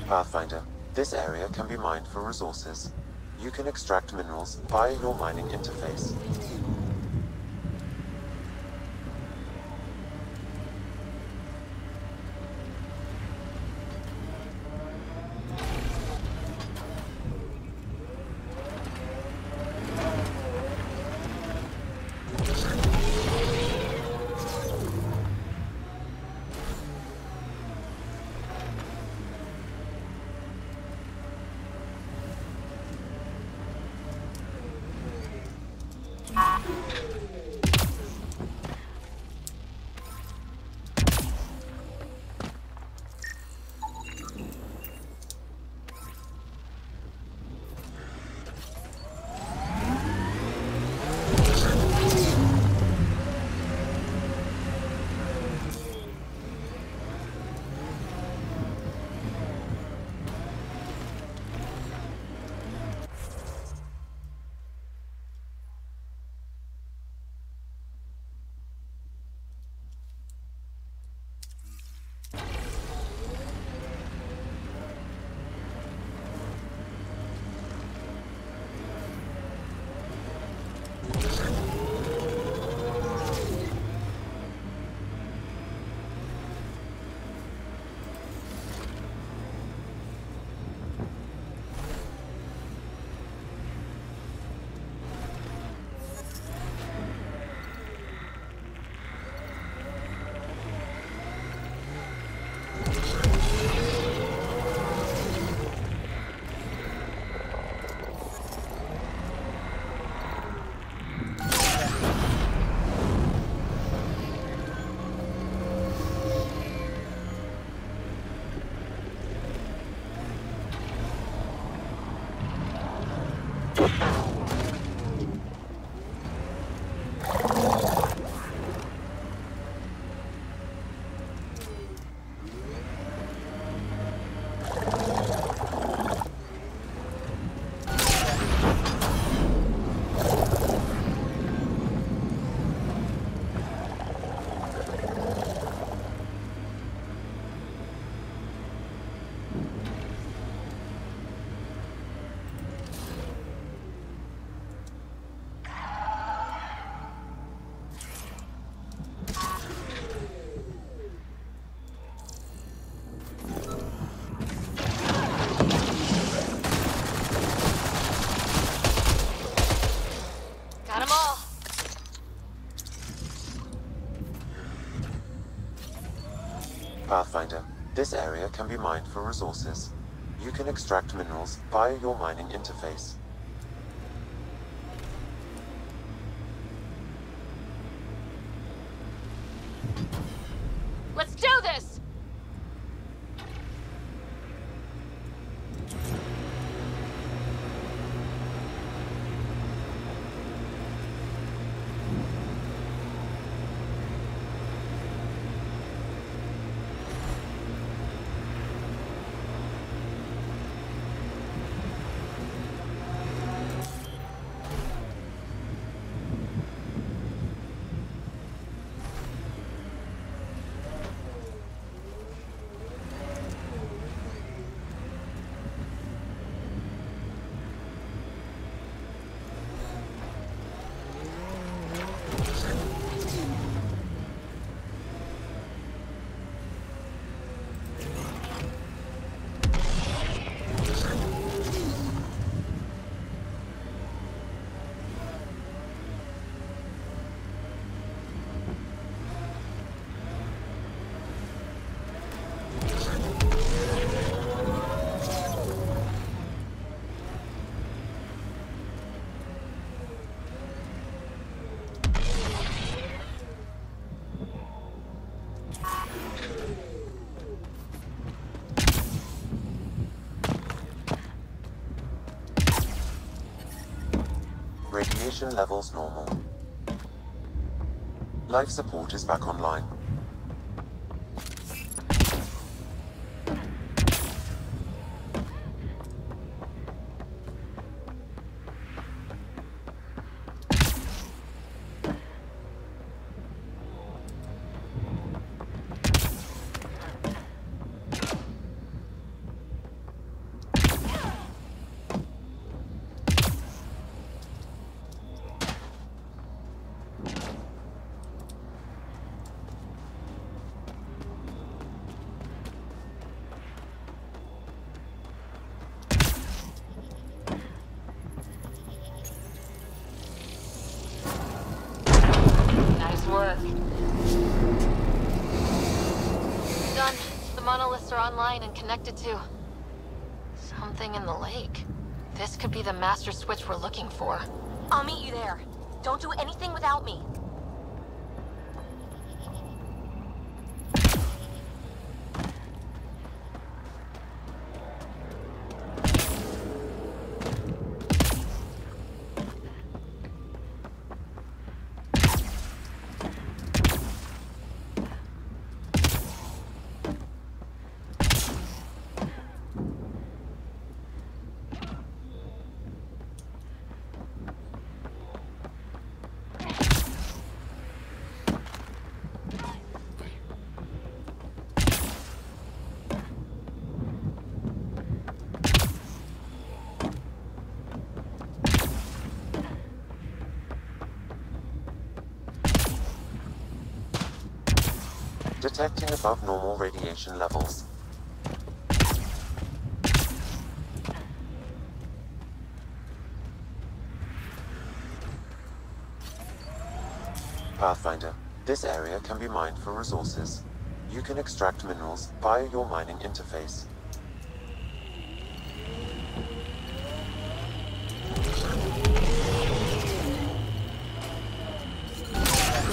Pathfinder, This area can be mined for resources. You can extract minerals via your mining interface. Pathfinder, this area can be mined for resources. You can extract minerals via your mining interface.
Let's do this!
Radiation levels normal. Life support is back online.
monoliths are online and connected to something in the lake. This could be the master switch we're looking for.
I'll meet you there. Don't do anything without me.
Detecting above normal radiation levels. Pathfinder, this area can be mined for resources. You can extract minerals via your mining interface.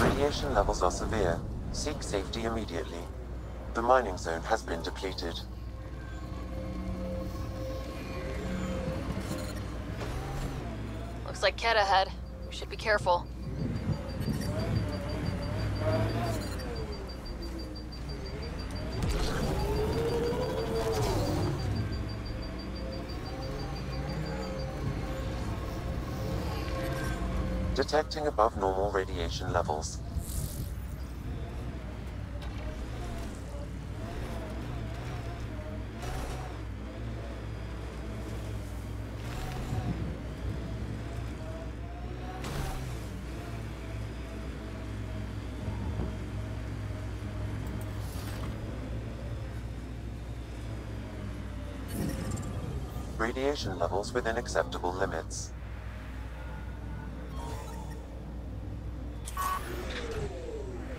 Radiation levels are severe. Seek safety immediately. The mining zone has been depleted.
Looks like Ket ahead. We should be careful.
Detecting above normal radiation levels. Radiation levels within acceptable limits.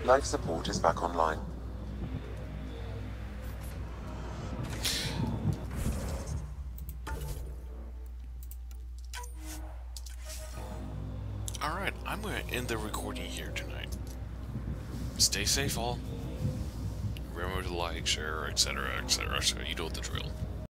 Life support is back online.
Alright, I'm going to end the recording here tonight. Stay safe all. Remember to like, share, etc., etc., so you know the drill.